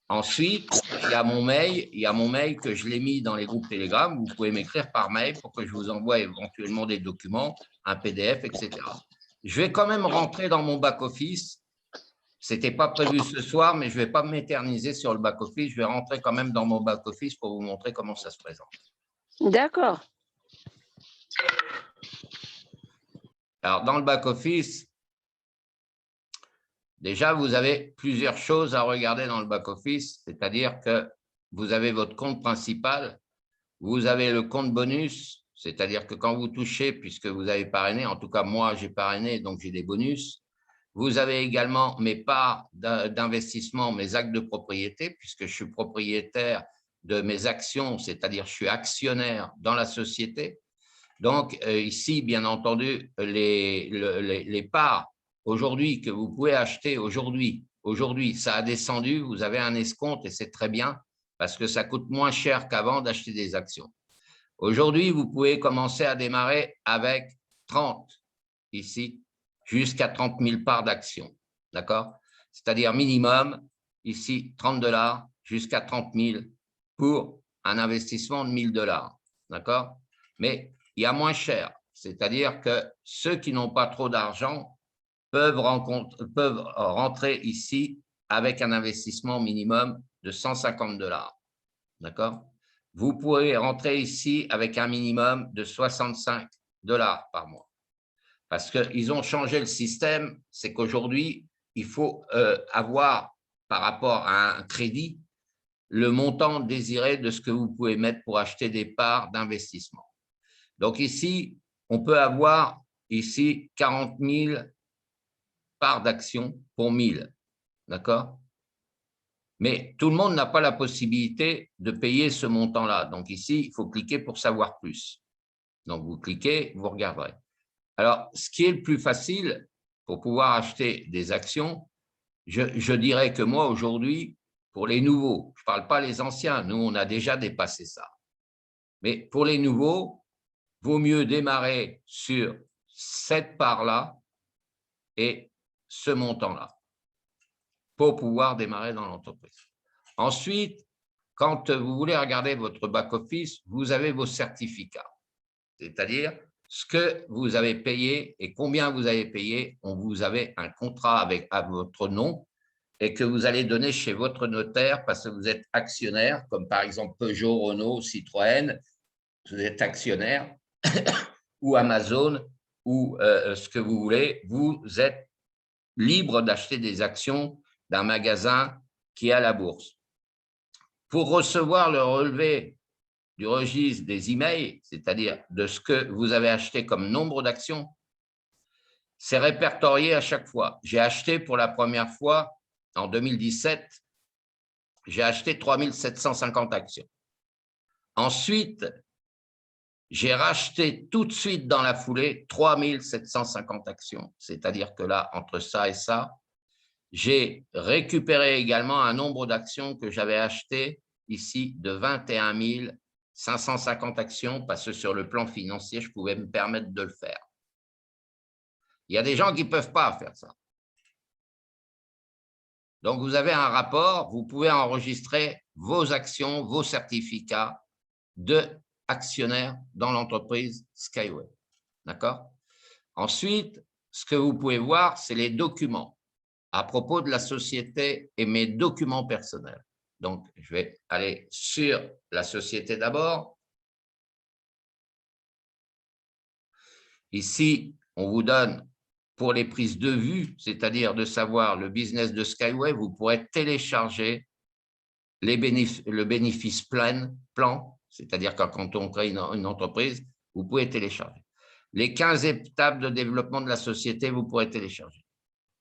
Ensuite, il y a mon mail que je l'ai mis dans les groupes Telegram, vous pouvez m'écrire par mail pour que je vous envoie éventuellement des documents, un PDF, etc. Je vais quand même rentrer dans mon back-office. Ce n'était pas prévu ce soir, mais je ne vais pas m'éterniser sur le back-office. Je vais rentrer quand même dans mon back-office pour vous montrer comment ça se présente. D'accord. Alors, dans le back-office, déjà, vous avez plusieurs choses à regarder dans le back-office, c'est-à-dire que vous avez votre compte principal, vous avez le compte bonus, c'est-à-dire que quand vous touchez, puisque vous avez parrainé, en tout cas moi j'ai parrainé, donc j'ai des bonus. Vous avez également mes parts d'investissement, mes actes de propriété, puisque je suis propriétaire de mes actions, c'est-à-dire je suis actionnaire dans la société. Donc, ici, bien entendu, les parts aujourd'hui que vous pouvez acheter aujourd'hui, ça a descendu, vous avez un escompte et c'est très bien parce que ça coûte moins cher qu'avant d'acheter des actions. Aujourd'hui, vous pouvez commencer à démarrer avec 30 ici, jusqu'à 30 000 parts d'actions, d'accord? C'est-à-dire minimum, ici, 30 $ jusqu'à 30 000 pour un investissement de 1 000 $, d'accord? Mais il y a moins cher, c'est-à-dire que ceux qui n'ont pas trop d'argent peuvent rentrer ici avec un investissement minimum de 150 $, d'accord? Vous pourrez rentrer ici avec un minimum de 65 $ par mois. Parce qu'ils ont changé le système, c'est qu'aujourd'hui, il faut avoir, par rapport à un crédit, le montant désiré de ce que vous pouvez mettre pour acheter des parts d'investissement. Donc ici, on peut avoir ici 40 000 parts d'actions pour 1 000, d'accord? Mais tout le monde n'a pas la possibilité de payer ce montant-là. Donc ici, il faut cliquer pour savoir plus. Donc vous cliquez, vous regarderez. Alors, ce qui est le plus facile pour pouvoir acheter des actions, je dirais que moi, aujourd'hui, pour les nouveaux, je ne parle pas les anciens, nous, on a déjà dépassé ça. Mais pour les nouveaux, vaut mieux démarrer sur cette part-là et ce montant-là pour pouvoir démarrer dans l'entreprise. Ensuite, quand vous voulez regarder votre back-office, vous avez vos certificats, c'est-à-dire ce que vous avez payé et combien vous avez payé. Vous avez un contrat à votre nom et que vous allez donner chez votre notaire parce que vous êtes actionnaire, comme par exemple Peugeot, Renault, Citroën, vous êtes actionnaire, ou Amazon, ou ce que vous voulez, vous êtes libre d'acheter des actions d'un magasin qui est à la bourse. Pour recevoir le relevé du registre des emails, c'est-à-dire de ce que vous avez acheté comme nombre d'actions, c'est répertorié à chaque fois. J'ai acheté pour la première fois en 2017, j'ai acheté 3750 actions. Ensuite, j'ai racheté tout de suite dans la foulée 3750 actions. C'est-à-dire que là, entre ça et ça, j'ai récupéré également un nombre d'actions que j'avais achetées ici de 21 550 actions parce que sur le plan financier, je pouvais me permettre de le faire. Il y a des gens qui ne peuvent pas faire ça. Donc, vous avez un rapport, vous pouvez enregistrer vos actions, vos certificats d'actionnaires dans l'entreprise Skyway. D'accord? Ensuite, ce que vous pouvez voir, c'est les documents à propos de la société et mes documents personnels. Donc, je vais aller sur la société d'abord. Ici, on vous donne pour les prises de vue, c'est-à-dire de savoir le business de Skyway, vous pourrez télécharger le bénéfice plan, c'est-à-dire quand on crée une entreprise, vous pouvez télécharger. Les 15 étapes de développement de la société, vous pourrez télécharger.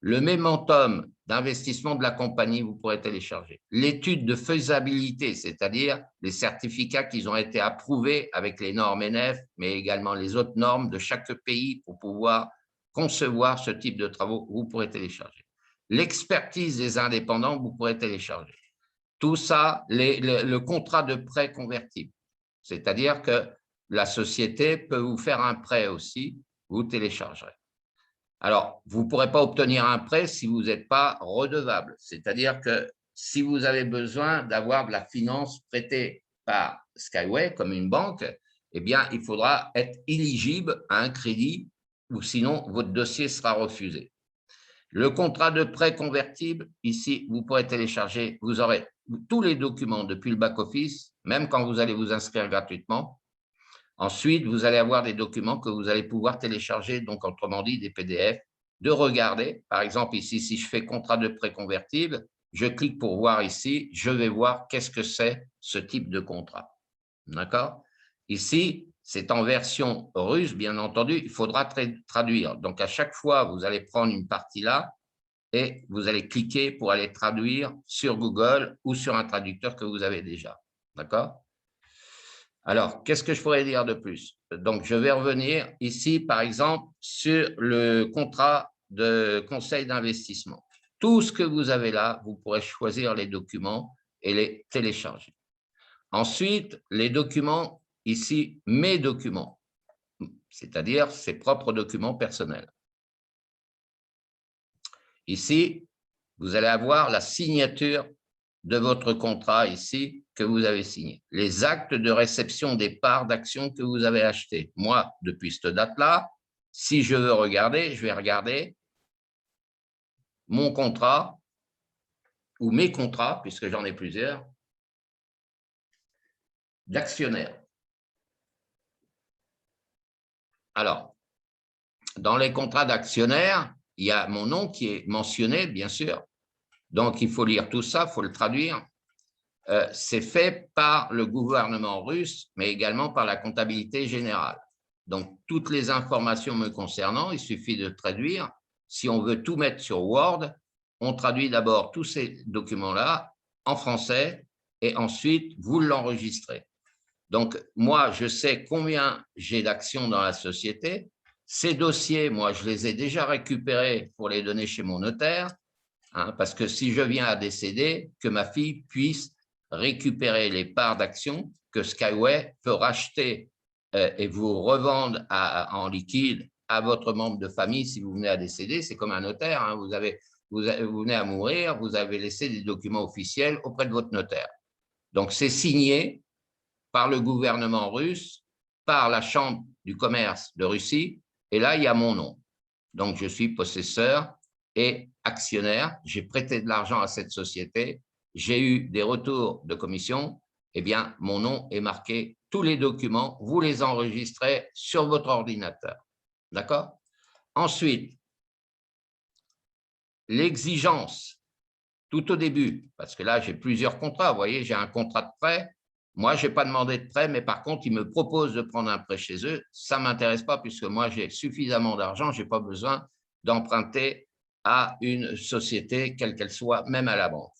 Le momentum d'investissement de la compagnie, vous pourrez télécharger. L'étude de faisabilité, c'est-à-dire les certificats qui ont été approuvés avec les normes NF, mais également les autres normes de chaque pays pour pouvoir concevoir ce type de travaux, vous pourrez télécharger. L'expertise des indépendants, vous pourrez télécharger. Tout ça, le contrat de prêt convertible, c'est-à-dire que la société peut vous faire un prêt aussi, vous téléchargerez. Alors, vous ne pourrez pas obtenir un prêt si vous n'êtes pas redevable, c'est-à-dire que si vous avez besoin d'avoir de la finance prêtée par Skyway comme une banque, eh bien, il faudra être éligible à un crédit ou sinon votre dossier sera refusé. Le contrat de prêt convertible, ici, vous pourrez télécharger, vous aurez tous les documents depuis le back-office, même quand vous allez vous inscrire gratuitement. Ensuite, vous allez avoir des documents que vous allez pouvoir télécharger, donc autrement dit des PDF, de regarder. Par exemple, ici, si je fais contrat de prêt convertible, je clique pour voir ici, je vais voir qu'est-ce que c'est ce type de contrat. D'accord? Ici, c'est en version russe, bien entendu, il faudra traduire. Donc, à chaque fois, vous allez prendre une partie là et vous allez cliquer pour aller traduire sur Google ou sur un traducteur que vous avez déjà. D'accord? Alors, qu'est-ce que je pourrais dire de plus? Donc, je vais revenir ici, par exemple, sur le contrat de conseil d'investissement. Tout ce que vous avez là, vous pourrez choisir les documents et les télécharger. Ensuite, les documents, ici, mes documents, c'est-à-dire ses propres documents personnels. Ici, vous allez avoir la signature de votre contrat ici que vous avez signé. Les actes de réception des parts d'actions que vous avez achetées. Moi, depuis cette date-là, si je veux regarder, je vais regarder mon contrat ou mes contrats, puisque j'en ai plusieurs, d'actionnaires. Alors, dans les contrats d'actionnaires, il y a mon nom qui est mentionné, bien sûr. Donc, il faut lire tout ça, il faut le traduire. C'est fait par le gouvernement russe, mais également par la comptabilité générale. Donc, toutes les informations me concernant, il suffit de traduire. Si on veut tout mettre sur Word, on traduit d'abord tous ces documents-là en français et ensuite, vous l'enregistrez. Donc, moi, je sais combien j'ai d'actions dans la société. Ces dossiers, moi, je les ai déjà récupérés pour les donner chez mon notaire, hein, parce que si je viens à décéder, que ma fille puisse récupérer les parts d'actions que Skyway peut racheter et vous revendre en liquide à votre membre de famille si vous venez à décéder. C'est comme un notaire, hein, vous venez à mourir, vous avez laissé des documents officiels auprès de votre notaire. Donc, c'est signé par le gouvernement russe, par la Chambre du commerce de Russie, et là, il y a mon nom. Donc, je suis possesseur et actionnaire, j'ai prêté de l'argent à cette société, j'ai eu des retours de commission, eh bien, mon nom est marqué, tous les documents, vous les enregistrez sur votre ordinateur. D'accord? Ensuite, l'exigence tout au début, parce que là, j'ai plusieurs contrats. Vous voyez, j'ai un contrat de prêt. Moi, je n'ai pas demandé de prêt, mais par contre, ils me proposent de prendre un prêt chez eux. Ça ne m'intéresse pas puisque moi, j'ai suffisamment d'argent. Je n'ai pas besoin d'emprunter à une société, quelle qu'elle soit, même à la banque.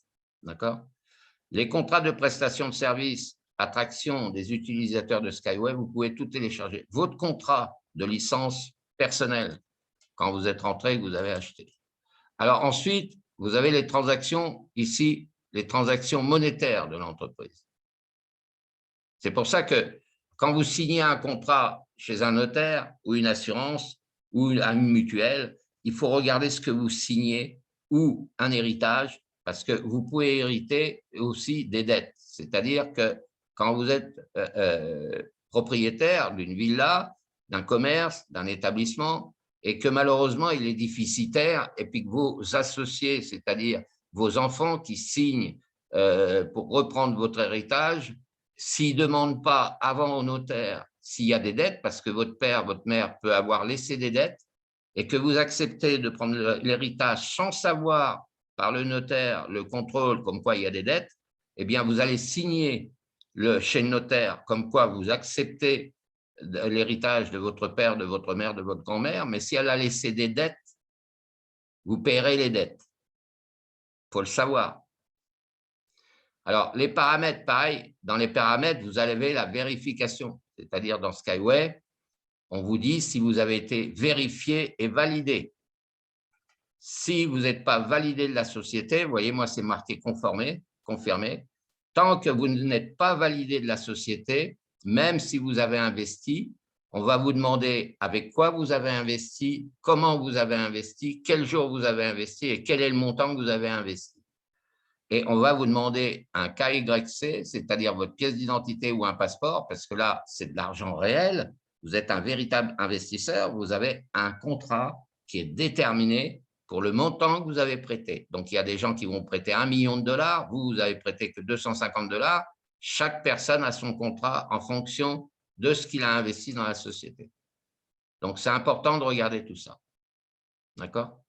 D'accord? Les contrats de prestation de services, attraction des utilisateurs de Skyway, vous pouvez tout télécharger. Votre contrat de licence personnelle, quand vous êtes rentré, que vous avez acheté. Alors ensuite, vous avez les transactions, ici, les transactions monétaires de l'entreprise. C'est pour ça que quand vous signez un contrat chez un notaire ou une assurance ou une mutuelle, il faut regarder ce que vous signez ou un héritage, parce que vous pouvez hériter aussi des dettes. C'est-à-dire que quand vous êtes propriétaire d'une villa, d'un commerce, d'un établissement, et que malheureusement il est déficitaire, et puis que vos associés, c'est-à-dire vos enfants qui signent pour reprendre votre héritage, s'ils ne demandent pas avant au notaire s'il y a des dettes, parce que votre père, votre mère peut avoir laissé des dettes, et que vous acceptez de prendre l'héritage sans savoir par le notaire le contrôle comme quoi il y a des dettes, eh bien vous allez signer chez le notaire comme quoi vous acceptez l'héritage de votre père, de votre mère, de votre grand-mère, mais si elle a laissé des dettes, vous paierez les dettes. Il faut le savoir. Alors, les paramètres, pareil, dans les paramètres, vous avez la vérification, c'est-à-dire dans Skyway, on vous dit si vous avez été vérifié et validé. Si vous n'êtes pas validé de la société, vous voyez, moi, c'est marqué confirmé. Tant que vous n'êtes pas validé de la société, même si vous avez investi, on va vous demander avec quoi vous avez investi, comment vous avez investi, quel jour vous avez investi et quel est le montant que vous avez investi. Et on va vous demander un KYC, c'est-à-dire votre pièce d'identité ou un passeport, parce que là, c'est de l'argent réel. Vous êtes un véritable investisseur. Vous avez un contrat qui est déterminé pour le montant que vous avez prêté. Donc, il y a des gens qui vont prêter 1 million de dollars. Vous n'avez prêté que 250 dollars. Chaque personne a son contrat en fonction de ce qu'il a investi dans la société. Donc, c'est important de regarder tout ça. D'accord ?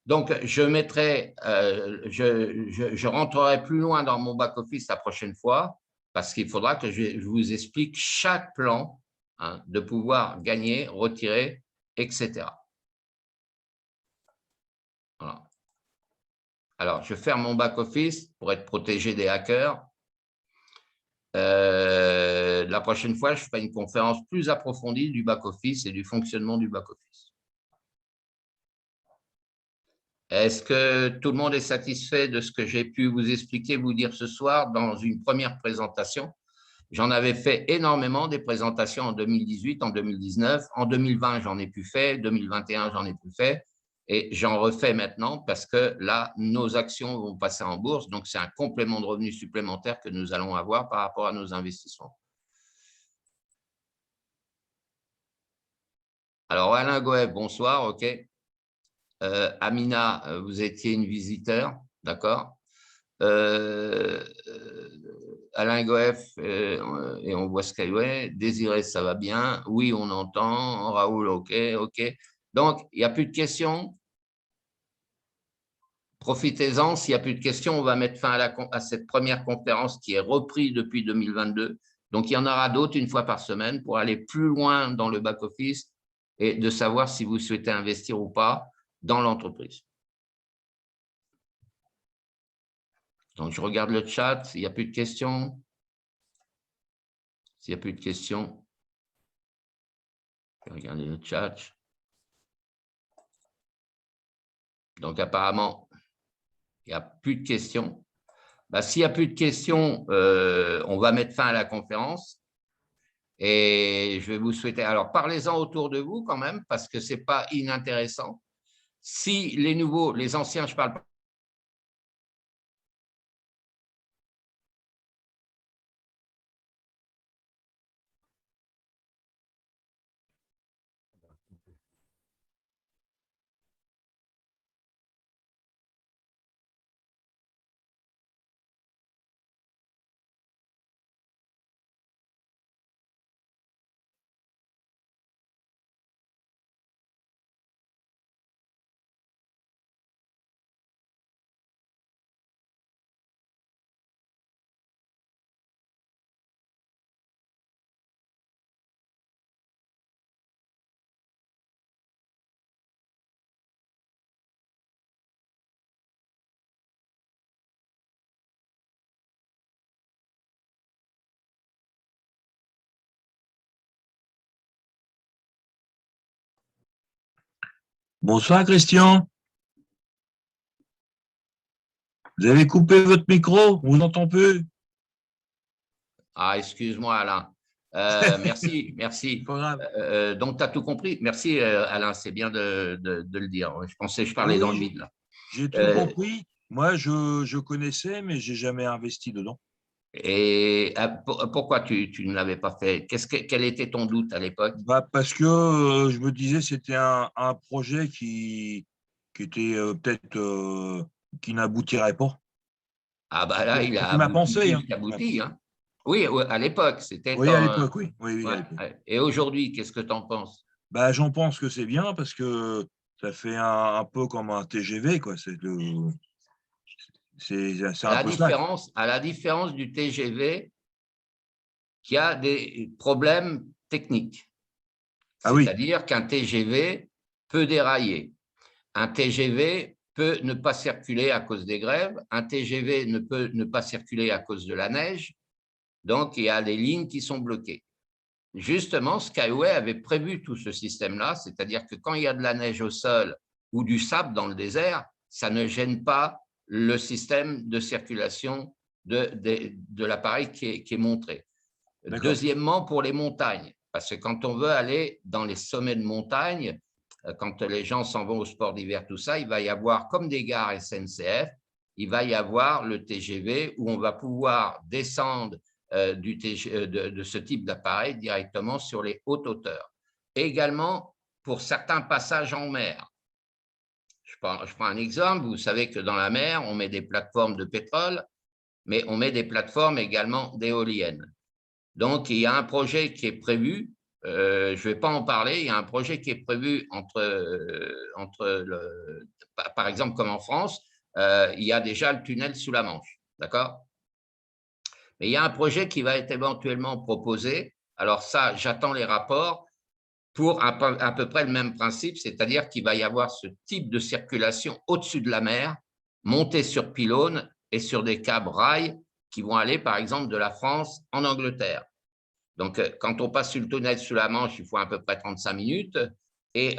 Donc, je mettrai, je rentrerai plus loin dans mon back-office la prochaine fois parce qu'il faudra que je vous explique chaque plan de pouvoir gagner, retirer, etc. Voilà. Alors, je ferme mon back-office pour être protégé des hackers. La prochaine fois, je ferai une conférence plus approfondie du back-office et du fonctionnement du back-office. Est-ce que tout le monde est satisfait de ce que j'ai pu vous expliquer, vous dire ce soir dans une première présentation? J'en avais fait énormément des présentations en 2018, en 2019. En 2020, j'en ai plus fait. 2021, j'en ai plus fait. Et j'en refais maintenant parce que là, nos actions vont passer en bourse. Donc, c'est un complément de revenus supplémentaire que nous allons avoir par rapport à nos investissements. Alors, Alain Goeb, bonsoir. OK. Amina, vous étiez une visiteur. D'accord. Alain Goef, et on voit Skyway. Désiré, ça va bien. Oui, on entend. Raoul, OK, OK. Donc, il n'y a plus de questions. Profitez-en. S'il n'y a plus de questions, on va mettre fin à cette première conférence qui est reprise depuis 2022. Donc, il y en aura d'autres une fois par semaine pour aller plus loin dans le back-office et de savoir si vous souhaitez investir ou pas dans l'entreprise. Donc, je regarde le chat. S'il n'y a plus de questions. S'il n'y a plus de questions, je vais regarder le chat. Donc, apparemment, il n'y a plus de questions. S'il n'y a plus de questions, on va mettre fin à la conférence. Et je vais vous souhaiter… Alors, parlez-en autour de vous quand même, parce que ce n'est pas inintéressant. Si les nouveaux, les anciens, je parle pas. Bonsoir Christian. Vous avez coupé votre micro, on vous entend plus. Ah, excuse-moi, Alain. Merci, merci. Pas grave. Donc, tu as tout compris. Merci, Alain, c'est bien de le dire. Je pensais que je parlais Oui, dans le oui, vide, là. j'ai tout Euh, compris. Moi, je connaissais, mais j'ai jamais investi dedans. Et pourquoi tu ne l'avais pas fait? Quel était ton doute à l'époque? Bah, parce que je me disais c'était un projet qui était peut-être qui n'aboutirait pas. Ah, bah là, il a C'est ma abouti pensée, hein. plus qu'abouti, hein. Oui, à l'époque, c'était Oui, à quand. l'époque, oui. Oui, oui, à Ouais, l'époque. ouais. Et aujourd'hui, qu'est-ce que tu en penses? Bah, j'en pense que c'est bien parce que ça fait un peu comme un TGV, quoi. C'est un peu ça. À la différence du TGV, qui a des problèmes techniques. Ah oui, C'est-à-dire qu'un TGV peut dérailler. Un TGV peut ne pas circuler à cause des grèves. Un TGV ne peut ne pas circuler à cause de la neige. Donc, il y a des lignes qui sont bloquées. Justement, Skyway avait prévu tout ce système-là, c'est-à-dire que quand il y a de la neige au sol ou du sable dans le désert, ça ne gêne pas le système de circulation de l'appareil qui est montré. d'accord. Deuxièmement, pour les montagnes, parce que quand on veut aller dans les sommets de montagne, quand les gens s'en vont au sport d'hiver, tout ça, il va y avoir, comme des gares SNCF, il va y avoir le TGV où on va pouvoir descendre de ce type d'appareil directement sur les hautes hauteurs. Et également, pour certains passages en mer. Je prends un exemple, vous savez que dans la mer, on met des plateformes de pétrole, mais on met des plateformes également d'éoliennes. Donc, il y a un projet qui est prévu, je ne vais pas en parler, il y a un projet qui est prévu par exemple, comme en France, il y a déjà le tunnel sous la Manche, d'accord? Mais il y a un projet qui va être éventuellement proposé. Alors ça, j'attends les rapports pour à peu près le même principe, c'est-à-dire qu'il va y avoir ce type de circulation au-dessus de la mer, montée sur pylônes et sur des câbles rails qui vont aller, par exemple, de la France en Angleterre. Donc, quand on passe sur le tunnel sous la Manche, il faut à peu près 35 minutes. Et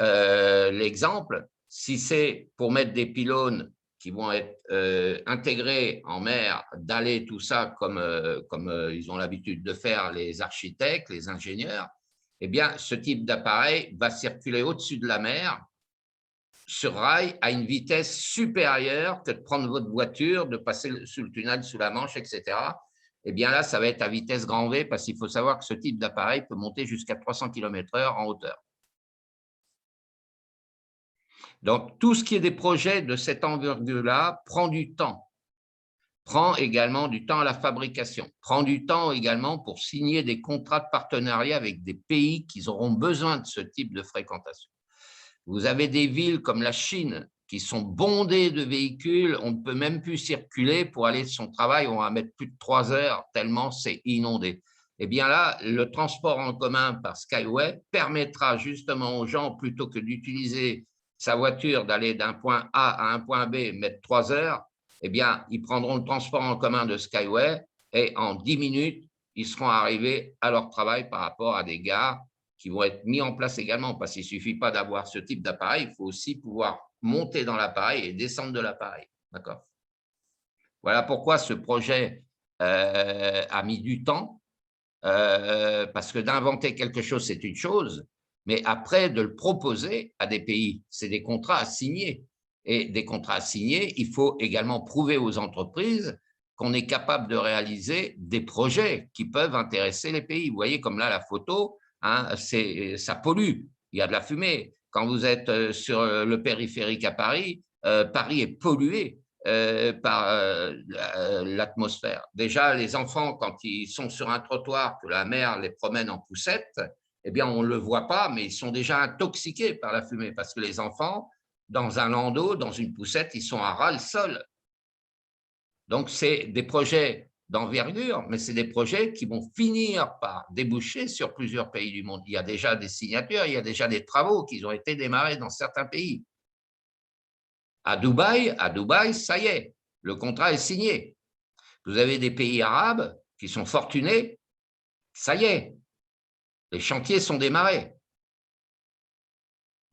l'exemple, si c'est pour mettre des pylônes qui vont être intégrés en mer, d'aller tout ça comme ils ont l'habitude de faire les architectes, les ingénieurs, eh bien, ce type d'appareil va circuler au-dessus de la mer sur rail à une vitesse supérieure que de prendre votre voiture, de passer sous le tunnel sous la Manche, etc. Eh bien là, ça va être à vitesse grand V parce qu'il faut savoir que ce type d'appareil peut monter jusqu'à 300 km/h en hauteur. Donc, tout ce qui est des projets de cette envergure-là prend du temps, prend également du temps à la fabrication, prend du temps également pour signer des contrats de partenariat avec des pays qui auront besoin de ce type de fréquentation. Vous avez des villes comme la Chine qui sont bondées de véhicules, on ne peut même plus circuler pour aller de son travail, on va mettre plus de 3 heures tellement c'est inondé. Eh bien là, le transport en commun par Skyway permettra justement aux gens, plutôt que d'utiliser sa voiture, d'aller d'un point A à un point B, mettre 3 heures, eh bien, ils prendront le transport en commun de Skyway et en 10 minutes, ils seront arrivés à leur travail par rapport à des gares qui vont être mis en place également, parce qu'il ne suffit pas d'avoir ce type d'appareil, il faut aussi pouvoir monter dans l'appareil et descendre de l'appareil. D'accord. Voilà pourquoi ce projet a mis du temps, parce que d'inventer quelque chose, c'est une chose, mais après, de le proposer à des pays, c'est des contrats à signer. Et des contrats à signer, il faut également prouver aux entreprises qu'on est capable de réaliser des projets qui peuvent intéresser les pays. Vous voyez, comme là, la photo, hein, ça pollue, il y a de la fumée. Quand vous êtes sur le périphérique à Paris, Paris est pollué par l'atmosphère. Déjà, les enfants, quand ils sont sur un trottoir, que la mère les promène en poussette, eh bien, on ne le voit pas, mais ils sont déjà intoxiqués par la fumée, parce que les enfants, dans un landau, dans une poussette, ils sont à ras-le-sol. Donc, c'est des projets d'envergure, mais c'est des projets qui vont finir par déboucher sur plusieurs pays du monde. Il y a déjà des signatures, il y a déjà des travaux qui ont été démarrés dans certains pays. À Dubaï, ça y est, le contrat est signé. Vous avez des pays arabes qui sont fortunés, ça y est, les chantiers sont démarrés.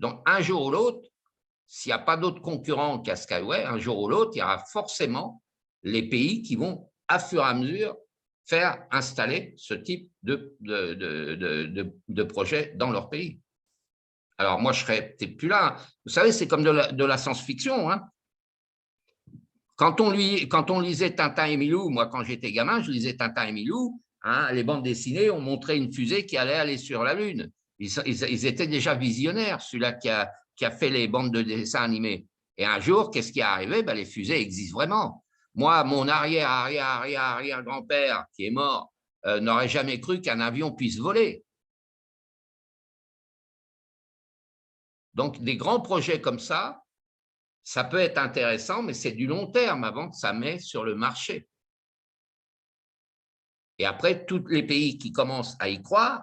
Donc, un jour ou l'autre, s'il n'y a pas d'autres concurrents qu'à Skyway, un jour ou l'autre, il y aura forcément les pays qui vont, à fur et à mesure, faire installer ce type de projet dans leur pays. Alors, moi, je ne serais peut-être plus là. Vous savez, c'est comme de la science-fiction. Hein. Quand on lisait Tintin et Milou, moi, quand j'étais gamin, je lisais Tintin et Milou, hein, les bandes dessinées ont montré une fusée qui allait aller sur la Lune. Ils étaient déjà visionnaires, celui-là qui a fait les bandes de dessins animés. Et un jour, qu'est-ce qui est arrivé? Les fusées existent vraiment. Moi, mon arrière-grand-père qui est mort n'aurait jamais cru qu'un avion puisse voler. Donc, des grands projets comme ça peut être intéressant, mais c'est du long terme avant que ça mette sur le marché. Et après, tous les pays qui commencent à y croire,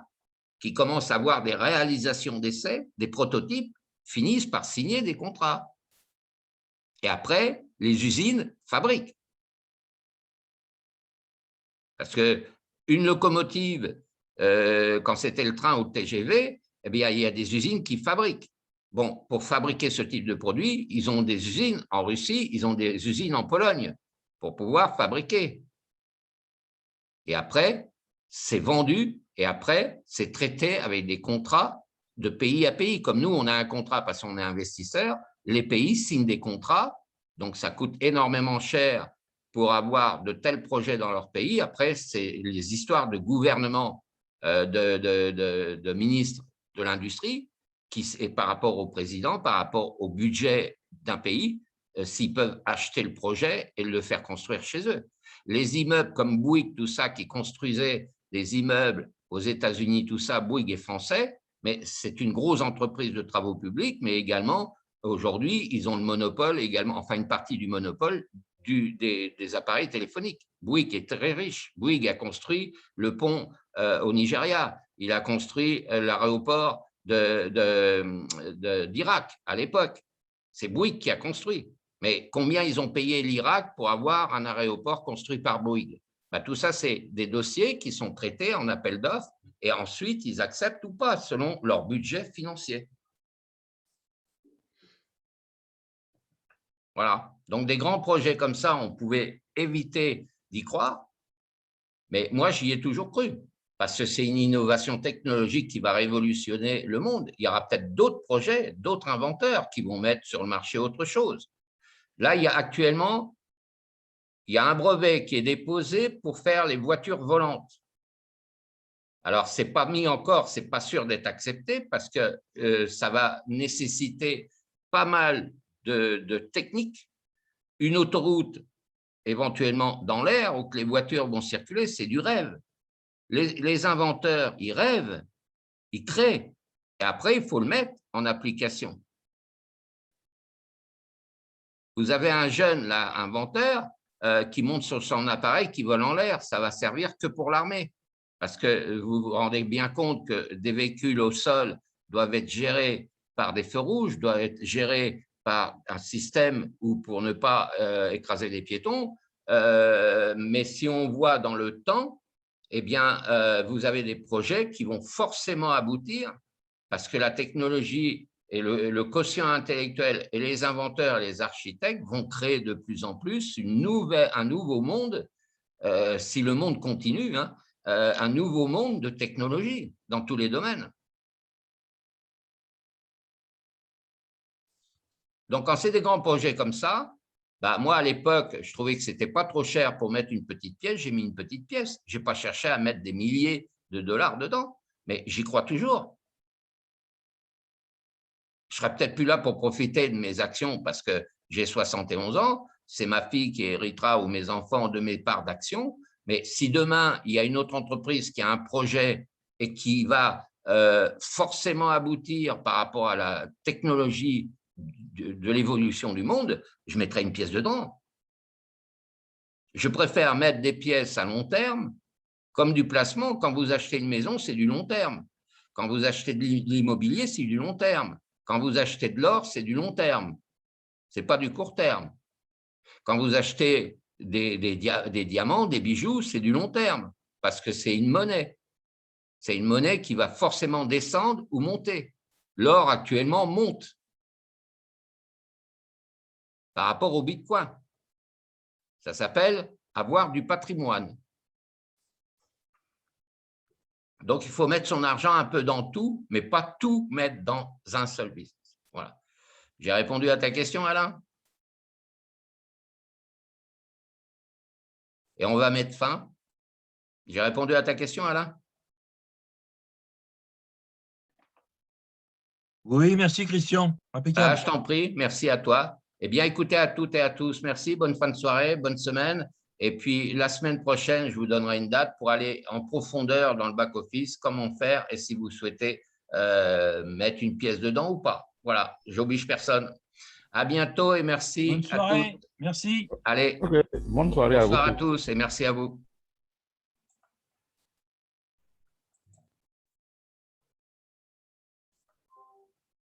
qui commencent à avoir des réalisations d'essais, des prototypes, finissent par signer des contrats. Et après, les usines fabriquent. Parce qu'une locomotive, quand c'était le train ou le TGV, eh bien, il y a des usines qui fabriquent. Bon, pour fabriquer ce type de produit, ils ont des usines en Russie, ils ont des usines en Pologne pour pouvoir fabriquer. Et après, c'est vendu et après, c'est traité avec des contrats de pays à pays. Comme nous, on a un contrat parce qu'on est investisseur, les pays signent des contrats, donc ça coûte énormément cher pour avoir de tels projets dans leur pays. Après, c'est les histoires de gouvernement, de ministres de l'industrie, et par rapport au président, par rapport au budget d'un pays, s'ils peuvent acheter le projet et le faire construire chez eux. Les immeubles comme Bouygues, tout ça, qui construisait des immeubles aux États-Unis, tout ça, Bouygues est français, mais c'est une grosse entreprise de travaux publics, mais également, aujourd'hui, ils ont le monopole, également, enfin une partie du monopole des appareils téléphoniques. Bouygues est très riche. Bouygues a construit le pont au Nigeria. Il a construit l'aéroport d'Irak à l'époque. C'est Bouygues qui a construit. Mais combien ils ont payé l'Irak pour avoir un aéroport construit par Bouygues? Tout ça, c'est des dossiers qui sont traités en appel d'offres et ensuite, ils acceptent ou pas selon leur budget financier. Voilà. Donc, des grands projets comme ça, on pouvait éviter d'y croire. Mais moi, j'y ai toujours cru parce que c'est une innovation technologique qui va révolutionner le monde. Il y aura peut-être d'autres projets, d'autres inventeurs qui vont mettre sur le marché autre chose. Là, actuellement, il y a un brevet qui est déposé pour faire les voitures volantes. Alors, ce n'est pas mis encore, ce n'est pas sûr d'être accepté parce que ça va nécessiter pas mal de techniques. Une autoroute, éventuellement dans l'air, où que les voitures vont circuler, c'est du rêve. Les inventeurs, ils rêvent, ils créent. Et après, il faut le mettre en application. Vous avez un jeune là, inventeur qui monte sur son appareil, qui vole en l'air. Ça va servir que pour l'armée. Parce que vous vous rendez bien compte que des véhicules au sol doivent être gérés par des feux rouges, doivent être gérés par un système où pour ne pas écraser les piétons. Mais si on voit dans le temps, eh bien, vous avez des projets qui vont forcément aboutir parce que la technologie et le quotient intellectuel et les inventeurs et les architectes vont créer de plus en plus un nouveau monde, si le monde continue, hein, un nouveau monde de technologie dans tous les domaines. Donc, quand c'est des grands projets comme ça, moi, à l'époque, je trouvais que ce n'était pas trop cher pour mettre une petite pièce, j'ai mis une petite pièce. Je n'ai pas cherché à mettre des milliers de dollars dedans, mais j'y crois toujours. Je ne serais peut-être plus là pour profiter de mes actions parce que j'ai 71 ans, c'est ma fille qui héritera ou mes enfants de mes parts d'actions. Mais si demain, il y a une autre entreprise qui a un projet et qui va forcément aboutir par rapport à la technologie de l'évolution du monde, je mettrai une pièce dedans. Je préfère mettre des pièces à long terme, comme du placement. Quand vous achetez une maison, c'est du long terme. Quand vous achetez de l'immobilier, c'est du long terme. Quand vous achetez de l'or, c'est du long terme. Ce n'est pas du court terme. Quand vous achetez des diamants, des bijoux, c'est du long terme, parce que c'est une monnaie. C'est une monnaie qui va forcément descendre ou monter. L'or, actuellement, monte. par rapport au Bitcoin. Ça s'appelle avoir du patrimoine. Donc, il faut mettre son argent un peu dans tout, mais pas tout mettre dans un seul business. Voilà. J'ai répondu à ta question, Alain? Et on va mettre fin. J'ai répondu à ta question, Alain? Oui, merci Christian. Impeccable. Ah, je t'en prie, merci à toi. Eh bien, écoutez à toutes et à tous, merci, bonne fin de soirée, bonne semaine. Et puis, la semaine prochaine, je vous donnerai une date pour aller en profondeur dans le back-office, comment faire et si vous souhaitez mettre une pièce dedans ou pas. Voilà, j'oblige personne. À bientôt et merci Bonne à soirée. toutes. Merci. Allez, Ok, bonne soirée à vous. bonsoir à tous et merci à vous.